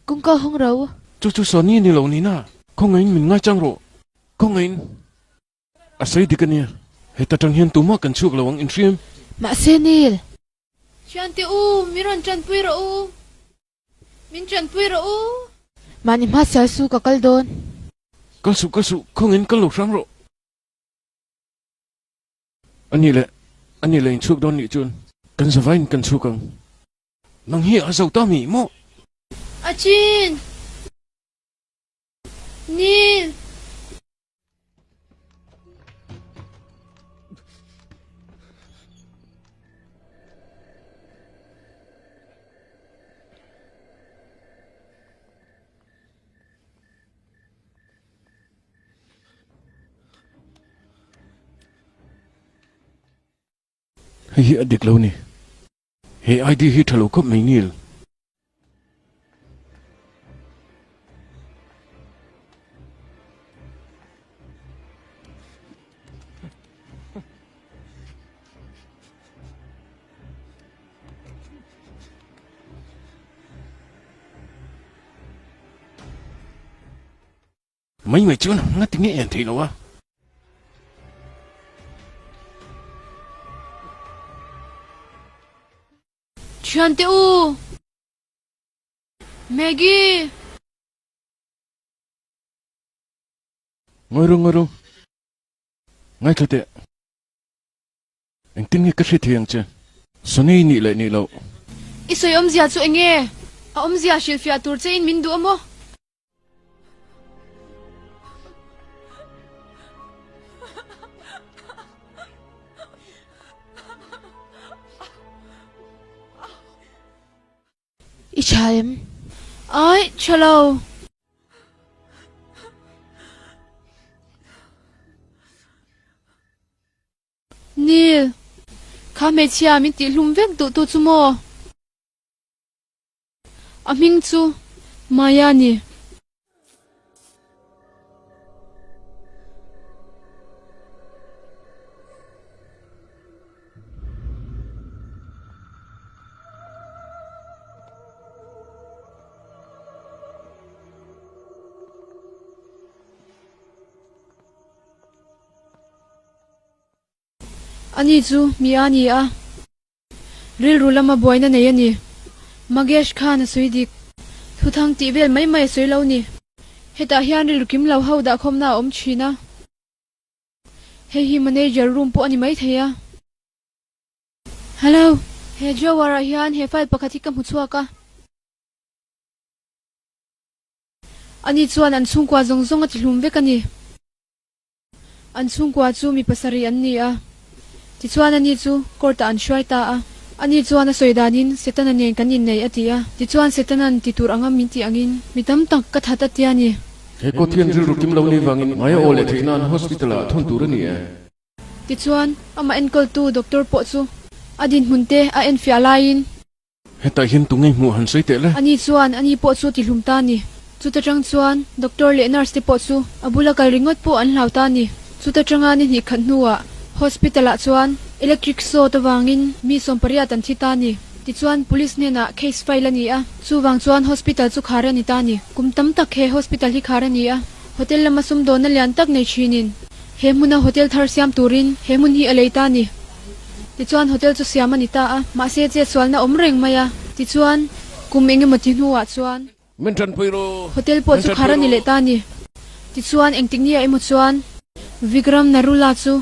cũng có không rau chú Sonia ni lâu ni na không anh mình ngay trang rộ không anh à say đi cái nè hệ ta trang hiền tụi mà cần chuộc lâu anh in mà sẽ nè Chiang tiu miron trần pui ro min trần pui ro mà ni mà sẽ su cả cái đòn cái sự không anh cái lục sáng rộ anh ấy lại chuộc đón nhị chun cần giờ vain cần chuộc cần năng hiệp giàu ta mỉ mò Achin Neil hay adik lâu nè hay ai đi hít thalo cấp mấy Neil mấy người chưa ngắt tiếng nghe thì đâu á Chiang tiu Maggie ngồi rồi ngay thật tệ anh tin nghe cái gì thiêng chứ Sonia nị lại nị lâu Isoi zia chu enge zia shilfia tur chein min du mo Ichaim ai chalo Neil kha me chia min ti hlum vek tu chu mo aming chu Maya ni ani chu mi ani a ril rulama boina nei ani magesh khan suidik thu thang ti vel mai mai soi lo ni heta hian ril kim lo ho da khomna om china he hi manager room po ani mai theya hello he jawara hian he file pakhathi kam hu chuaka ani chuan an chungkwa zongzong ati hlum vekani an chungkwa chu mi pasari an ni a ti chuan ani chu korta an hruai ta a ani chuan a soidanin setana nen kanin nei atia ti chuan setanan ti tur angam min ti angin mitam tak ka thata tiani he ko thian ril ru kim lo ni wangin maya ole theina an hospital a thon tur ani e ti chuan ama enkol tu doctor po chu adin hunte a en fialain heta hin tungai mu han sei te le ani chuan ani po chu ti hlum ta ni chuta tang chuan doctor le nurse te po chu abula kal ringot po an hlau ta ni chuta tanga ni ni khan nuwa hospital a chuan electric saw to wangin mi somparia tan thi ta ni ti chuan police ne na case file ani a chu wang chuan hospital chu khara ni ta ni kumtam tak he hospital hi khara ni a hotel lama sum do na lian tak nei thinin he muna hotel thar siam turin he mun hi alei ta ni ti chuan hotel chu siam ani ta a ma se che swalna om reng maya ti chuan kum enge mati nuwa chuan men tran poiro hotel po chu khara ni le ta ni ti chuan engting ni a emu chuan Vikram Narula chu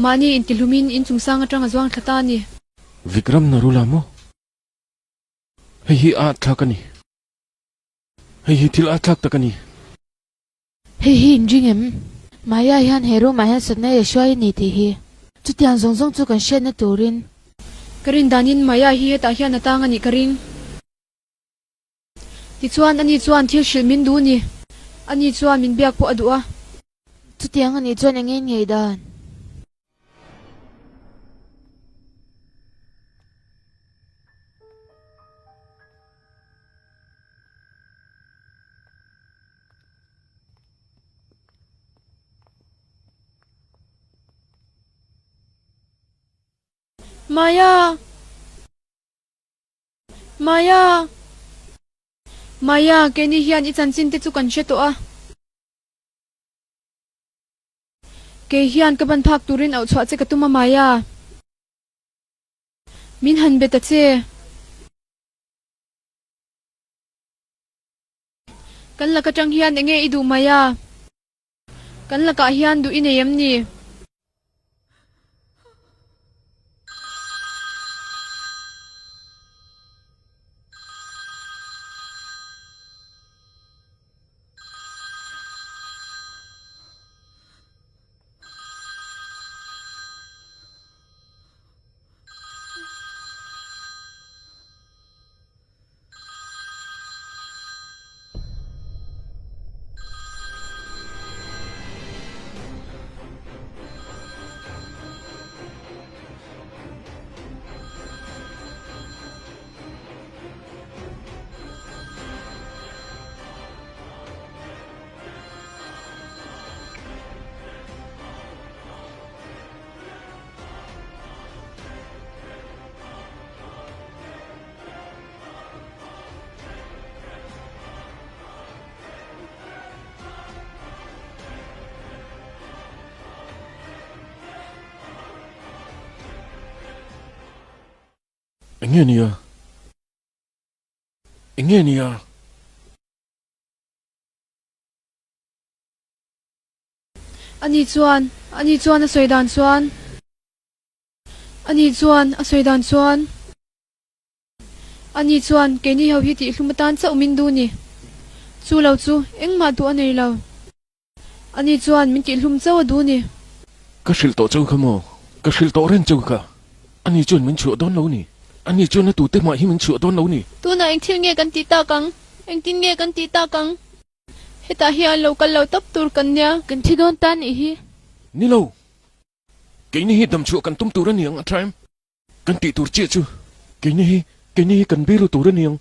mani intilumin in chungsang atang azwang thata ni Vikram Narula mo hei hi a thakani hei hi thil a thak takani Hei hi injingem maya hian hero maya satna ya shwai ni ti hi chu tiang zongzong chu kan shen na turin karin danin maya hi ta hian atang ani karing ti chuan ani chuan thil shil min du ni ani chuan min biak po adua chu tiang ani chuan enge ngei dan Maya Maya Maya keni hian I chanchin te chu kan she to a ke hian ka ban phak turin au chwa che ka tuma Maya min han beta che kan la ka tang hian enge I du Maya kan la ka hian du ineyam ni Enge ni ya ani chuan a soidan chuan ani chuan ke ni ho hi ti hlumatan cha umin du ni chu lo chu engma tu anei lo ani chuan min ti hlum chaw du ni ka shil to chau khamo ka shil to ren chau kha ani chun min chu don lo ni ani chun na tu te ma hi min chu don lo ni tu na eng thil nge kan ti ta kang eng tin nge kan ti ta kang heta hian lo kal lo tap tur kan nya kan thi don tan I hi ni lo ke ni hi dam chu kan tum tur ani ang athaim kan ti tur che chu ke ni hi kan biru tur ani ang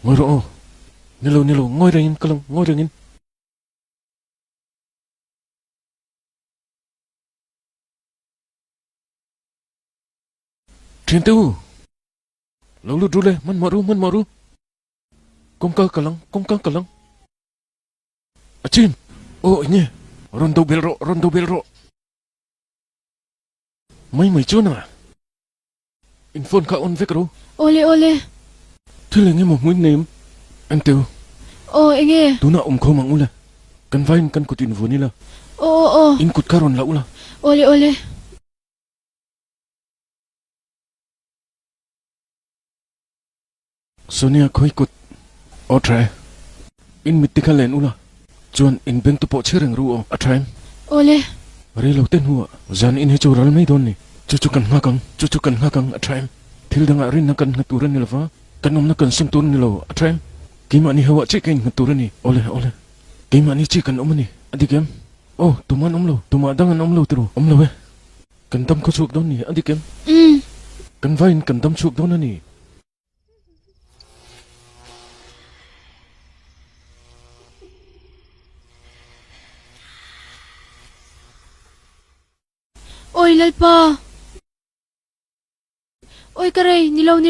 ngoi ro ni lo ngoi rengin kalang ngoi rengin Thiên tu lâu lu le man maru công ca kalang achin o nye Rondo belro. May chuan à. In phone ka on vek ro. Ole. Thileng mo ngui nem. An teu. Enge. Tuna kho mangula. Kan vain kan kutin vonila. In kut karon la ula. Ole. Sonia khoi kut. Try. In mitikal len ula. Chuan in beng tu po chereng ru o athaim. Ole. Re lo ten huwa. Zan in he chural mai don ni. Chuchu kan ngakang athaim. Thil danga rin na kan ngaturan ni lawa. Kanom na kan sungtun ni lo athaim. Kima ni hawa chi kain ngaturan ni. Ole. Kima ni chi kan omani. Adikem. Tuman omlo. Tumadangan omlo tiro. Omlo we. Kan tam ko chuk don ni. Adikem. Kan vain kan tam chuk don ni. Oi lalpa. Oi karay, nilaw.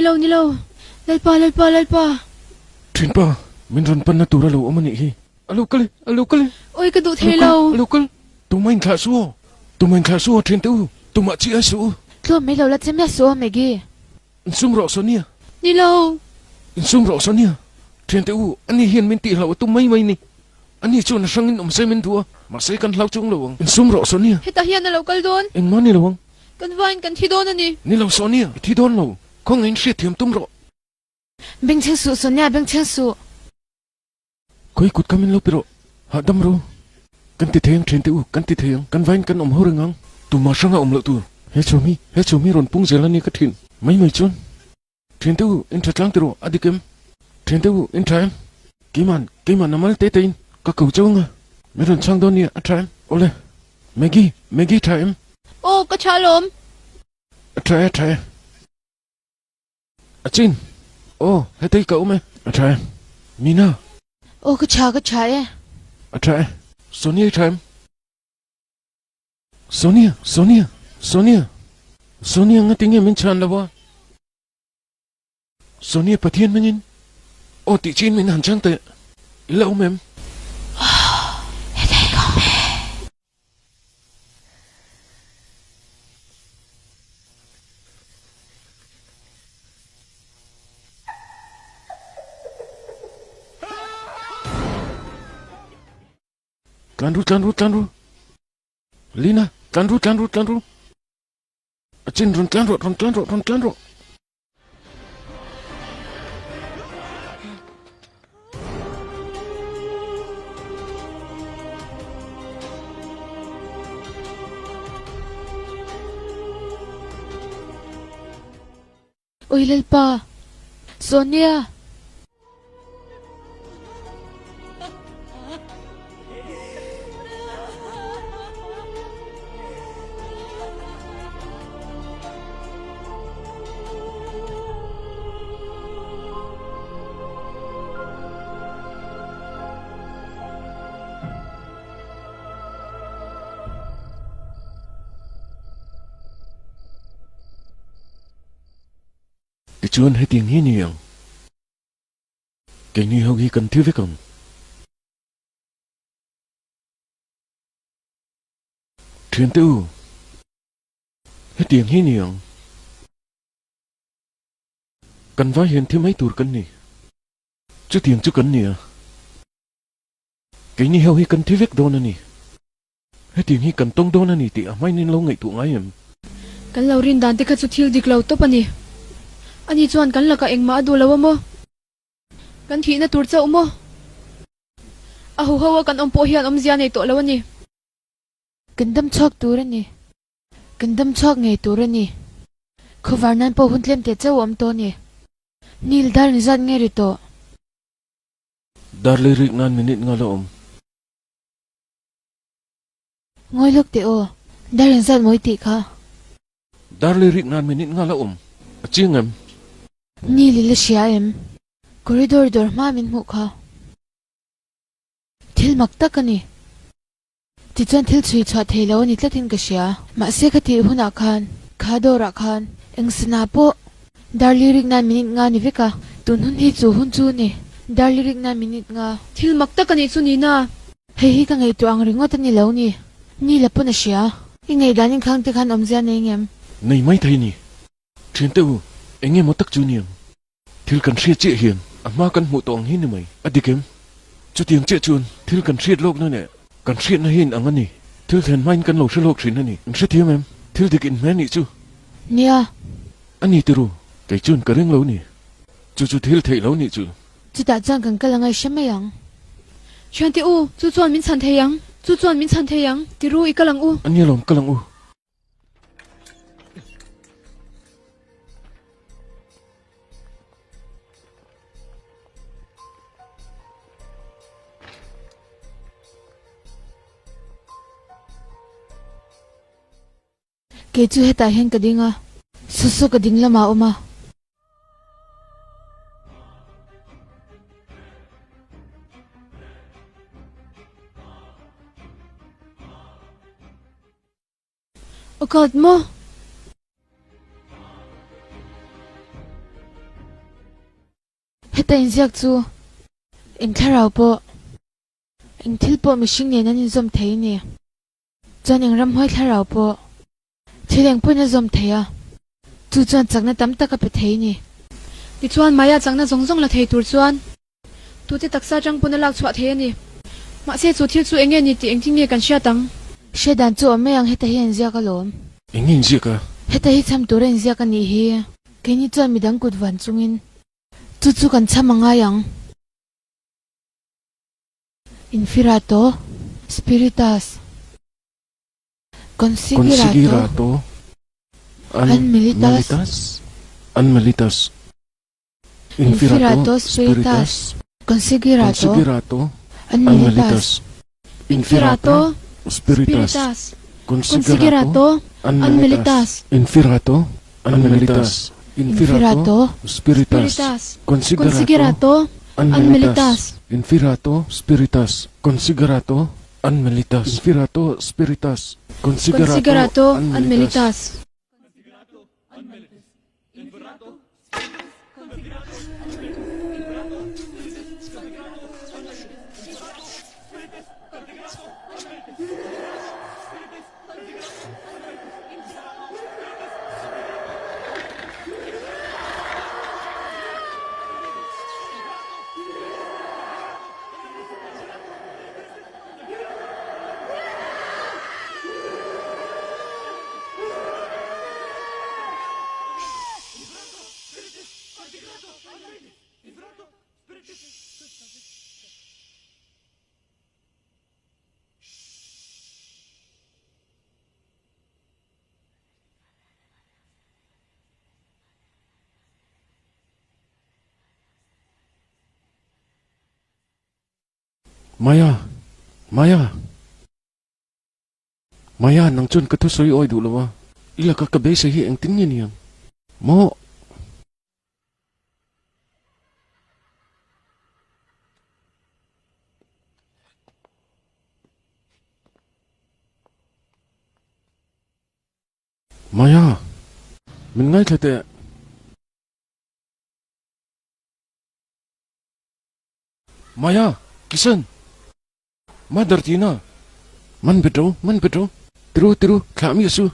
Lalpa. Trinpa, minron pan na tura lo omani hi. Alo kali. Oi kadut hello. Alo kal. Tumain kha suo trin tu. Tuma chi asu. Tlo mấy lâu là chém ya số mày ghi. Insum ro sonia. Nilaw. Insum ro sonia. Trin tu ani hian min ti hlaw tumai mai ni. Ani chu na sangin se min tua. Ma se kan hlaw chung lo. Insum ro sonia. Heta hian na local don. Eng mani lo. Kan vain kan thidon ani. Ni lo sonia. Thi don lo. Khong in shit thiam tum ro. Beng chen su Sonia beng chen su. Koi kut kamin lo pero. Ha dam ro. Kan ti theng trin tu kan ti theng. Kan vain kan ho rengang. Tu ma sanga lo tu. He chomi ron pung zelani ka thin. Mai chun. Trin tu in thatlang tiro adikem. Trin tu in time. Kiman namal te tein. Ka kau chunga. Meron chang don ni atime. Ole. Maggie time. Ka chalom. Atry. Achin. Hetay ka ume. Atry. Mina. Ka cha eh. Atry. Sonia time. Sonia nga tingin min chan lawa. Sonia pathian manin. Ti chin min hanchang te. Ila umem. Hetay ka me. Tlanru. Lina, tlanru. Achin ron tlanru. Oi lalpa. Sonia. Chuan hay tiếng hi nhiều. Cái ni hầu hi cần thiếu với công. Thuyền tu. Hay tiếng hi nhiều. Cần vay hiện thiếu mấy tuổi cân nè. Chứ tiếng chứ cân nè. Cái ni hầu hi cần thiếu với đô nè. Hay tiếng hi cần tông đô nè thì mai nên lâu ngày tụ ngay em. Kan law rin dante ka chu thil dik law to pani. Ani chuan kan laka engma adu lawa mo. Kan thi na tur chau mo. Ahu hawa kan ompo hian omzia nei to lawani. Gandam chok turani. Gandam chok ngai turani. Khovarnan po huntlem te chau om to ni. Nil dar ni zat ngai rito. Dar le rik nan minute nga lo om. Ngoi lok te o. Dar ni zat moi ti kha. Dar le rik nan minute nga lo om. Chiang em. Nil le shia em. Corridor dor ma min mu kha. Thil mak takani. Ti chuan thil chui chwa theilo ni tlatin ka shia. Ma se ka ti huna khan. Kha dora khan. Eng sna po. Dar le rik nan minute nga ni veka. Tun hun hi chu hun chu ni. Dar le rik nan minute nga. Thil mak takani chu ni na. Hei ka ngay tuang ringot ni law ni lapon na siya. Ingay daning kang tikhan omzian na ingem. Này mấy thầy nè. Trên tàu, anh em một tắc chú niệm. Thiếu cần siết chị hiền, mà cần mụ tòng hiên mày. Đi kém. Cho tiếng chị chuồn, thiếu cần siết lốc nữa nè. Cần siết nó hiền anh nè. Thiếu thần mai cần lộc siết lốc xin nè. Siết thiếu em. Thiếu đi kinh mẹ nè chú. Nia. Anh nè tru, cái chuồn cái rừng lâu nè. Chú thiếu thầy lâu nè chú. Chú đã chăng cần cái là ngay xem mày yang. Chuan ti u, chu chuan min chan thei yang. Chu chuan min chan thei yang. Ti ru ikalang u. Anh nhớ lòng cái lòng u. Kể chú hết tài hen cái đinh à. Susu cái đinh là mà oma. O God mo. Hết tài giặc chú. Anh khai rào bộ. Anh thiếu bộ mình sinh nè nên dùm thấy nè. Cho anh râm hơi khai rào bộ. Thì anh bố nó dùm thấy à. Chú chuan chắc nó tắm ta cả bị thấy nè. Ti chuan maya chang na zong zong la thei tur chuan. Tu ti taksa chang pun lak chwa the ni. Ma se chu thil chu enge ni ti engting nge kan sha tang. She dan chu ame ang heta hian zia ka lom. Anh nhìn gì cả. Heta hi cham turen zia ka ni hi. Ke ni chuan midang kut van chungin. Chu chu kan chamanga yang. Infirato Spiritas Consigerato Anmelitas Infirato Spiritas Consigerato Anmelitas Infirato Spiritas Consigerato Anmelitas Infirato Anmelitas Infirato Spiritas Consigerato Anmelitas Infirato Spiritas Consigerato Anmelitas Infirato Spiritas Consigerato Anmelitas. Maya nang chun ka thu soi oi du lawa. Ila ka be sa hi ang tin niyan. Mo Maya min ngai thate Maya kisan Mother Tina man bedro Tiru kami yasu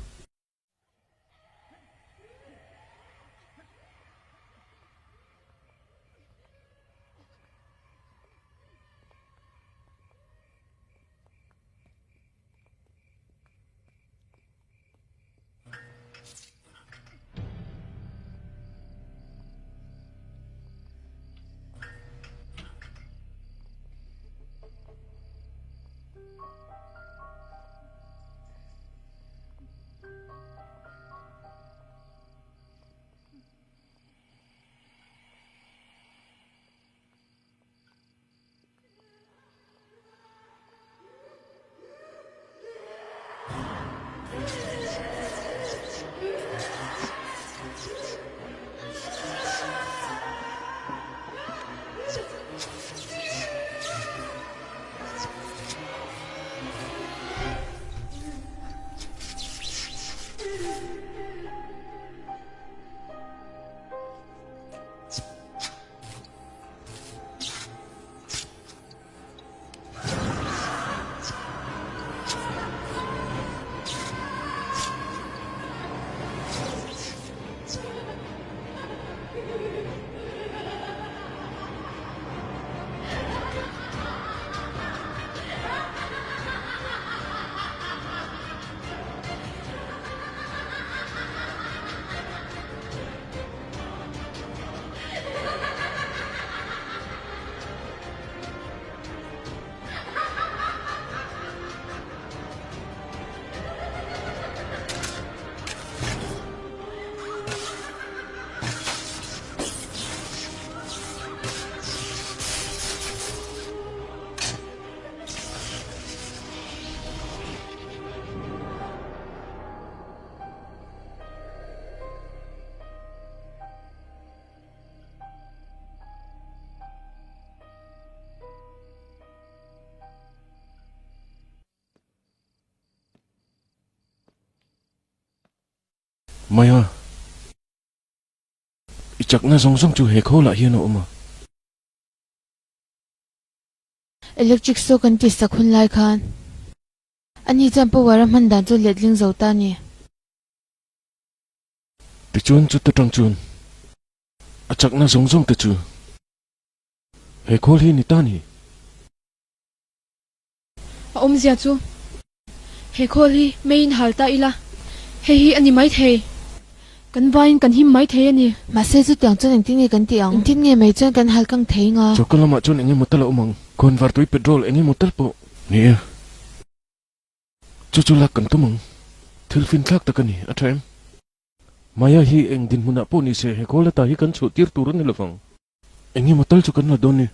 Maya ichak na zong chu he kho la hian o ma electric socket ti sakhun lai khan ani champo waram han dan chu letling zota ni ti chuan chu ta tang chun achak na zong te chu he kho hi ni ta ni zia chu he khol hi main halta ila he hi ani mai the kan vain kan him mai the ani ma se chu tiang chon engting ni kan tiang tin nge mai chon kan hal kang thei nga chokalama chon engi mutala umang kon var tui petrol engi mutal po ni chuchula kan tumang thil fin thak ta kani athem maya hi eng din muna po ni se he kola ta hi kan chu tir tur ni lawang engi mutal chu kan la don ni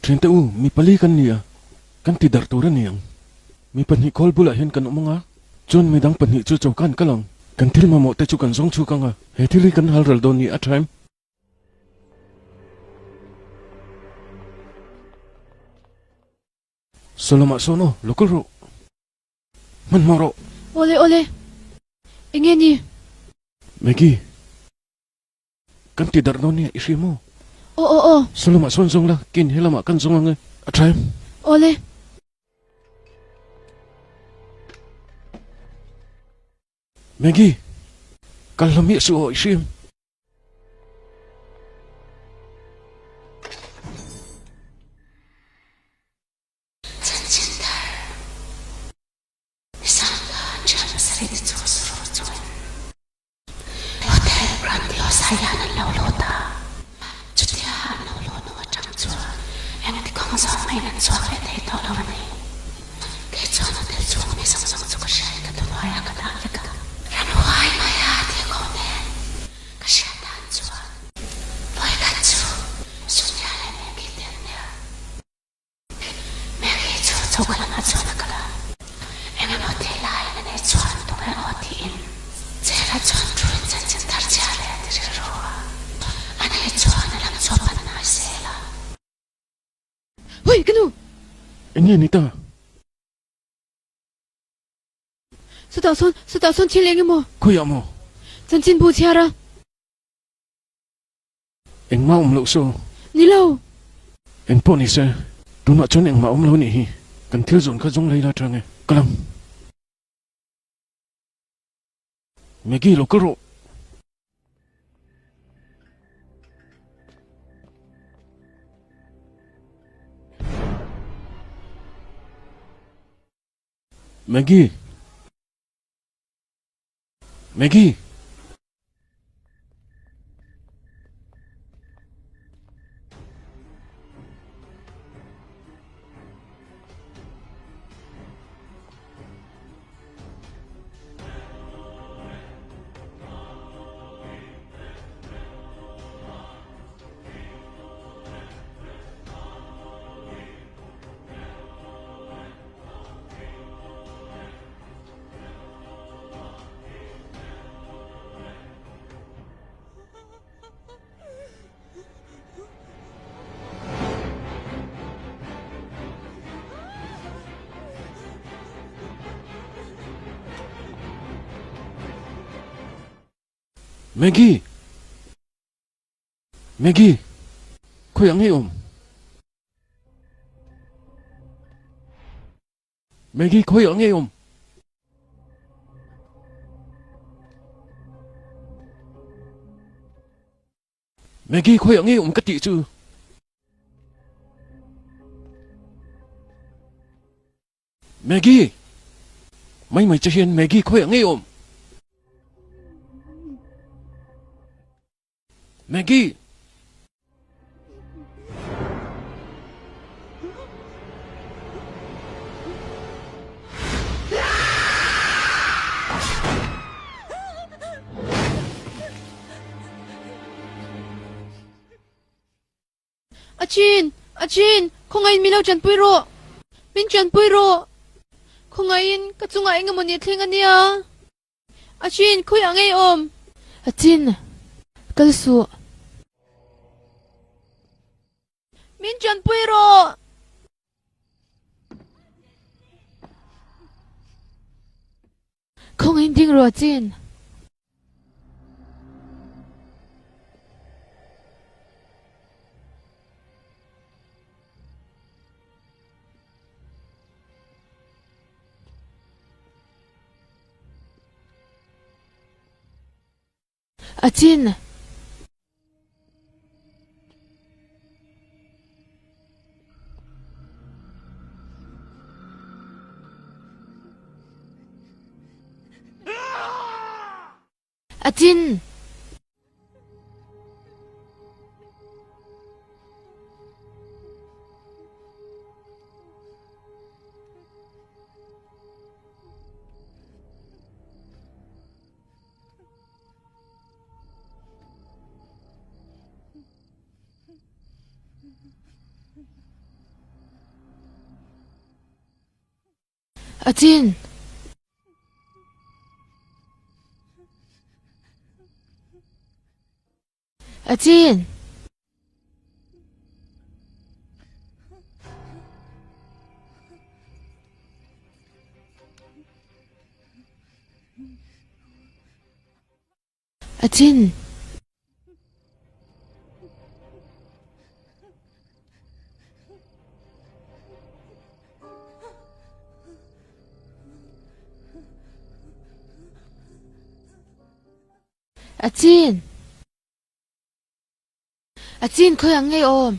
thin te u mi pali kan ni a kan ti dar tur ni ang mi panhi kol bula hen kan umonga chon mi dang panhi chu chaukan kalang kan thil ma mo te chu kan zong chu kanga he thili kan hal ral don ni athem Soloma sono local ro man maro ole inge ni Maggie kan ti dar don ni isimo o Soloma son zong la kin helama kan zong ngai athem ole Maggie kalami su o isim Hoi kanu engi ni ta Sa ta son chileng mo khoya mo chan chin bu chiara eng ma lo so ni lo eng po ni se tu na chon eng ma lo ni hi kan thil zon kha zong leila tang e kalam Maggie local ro Maggie khoya ngai Maggie khoya ngai Maggie khoya ngai ka ti chu Maggie mai cha hian Maggie khoya ngai Maggie Achin khongai milau chan pui ro min chan pui ro khongai in ka chunga enga moni thling ania achin khoi angai achin kalsu min chan pui ro không anh ding ro achin อาจินอาจินอาจินอาจินอาจินอาจินอาจินเขายังไงโอม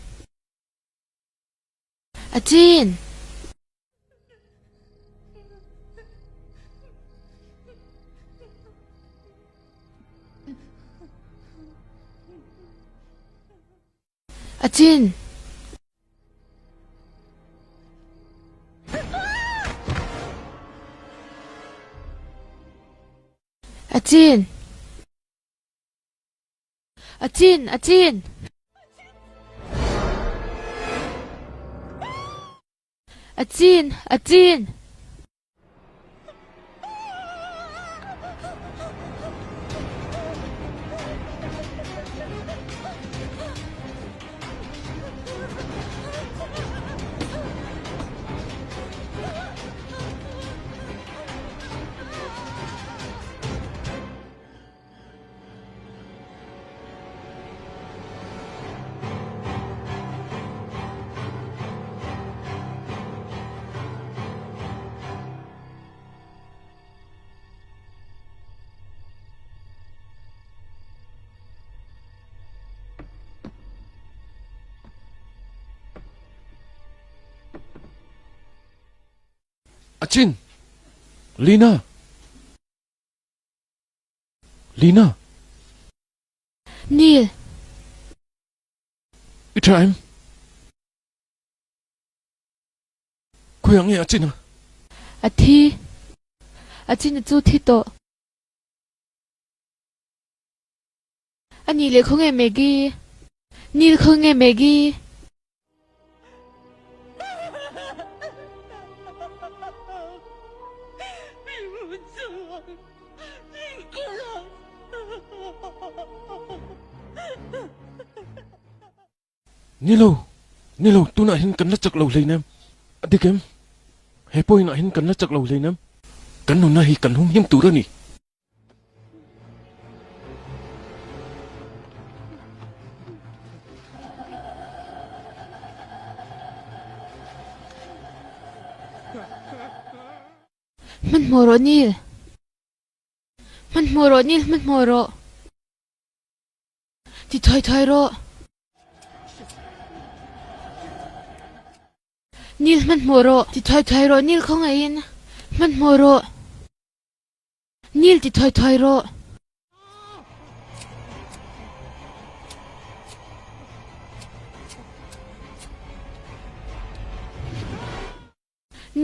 อาจินอาจินอาจินอาจินอาจินอาจินอาจินอาจินลีน่าลีน่านีลอีทรายมคุยยังไงอาจินอะอาทิอาจินจูที่โตอันนี้เลยเขาไงเมกี้นีลเขาไงเมกี้นี่เราตัวน่ะเห็นกันแล้วจากเราเลยนะอดีเกมเฮ้ยพอยน่ะเห็นกันแล้วจากเราเลยนะกันหนูน่ะเห็นกันหุ่มหิมตัวนี่มันโมโรนีลมันโมโรนีลมันโมโรที่ถอยโรนีลมันโมโรที่ถอยโรนีลเขาไงอินมันโมโรนีลที่ถอยโร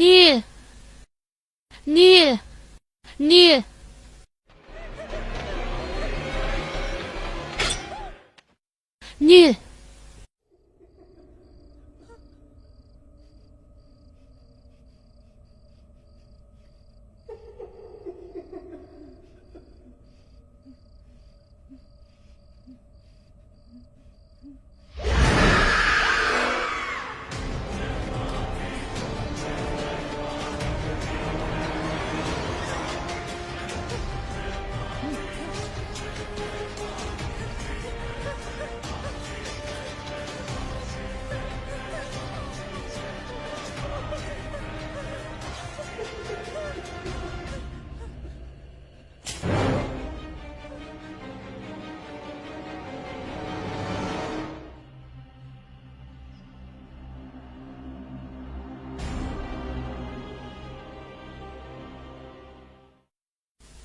นีลนีลนีลนีล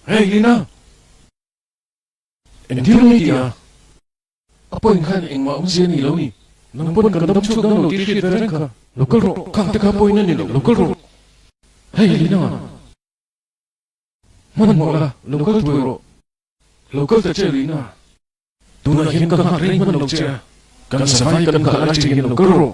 Hey Lina Em thiếu ngay tìa Apa yang kan eng ma umsia ni lau ni Nang pun kan dam chuk dang lau ti khit veren ka Lokal ro kang te ka poin na ni lau lokal ro Hey Lina Man mo la lokal tuai ro Lokal ta che Lina Tu na hian ka hak rei man lau che Kan savai kan ka ala che lokal ro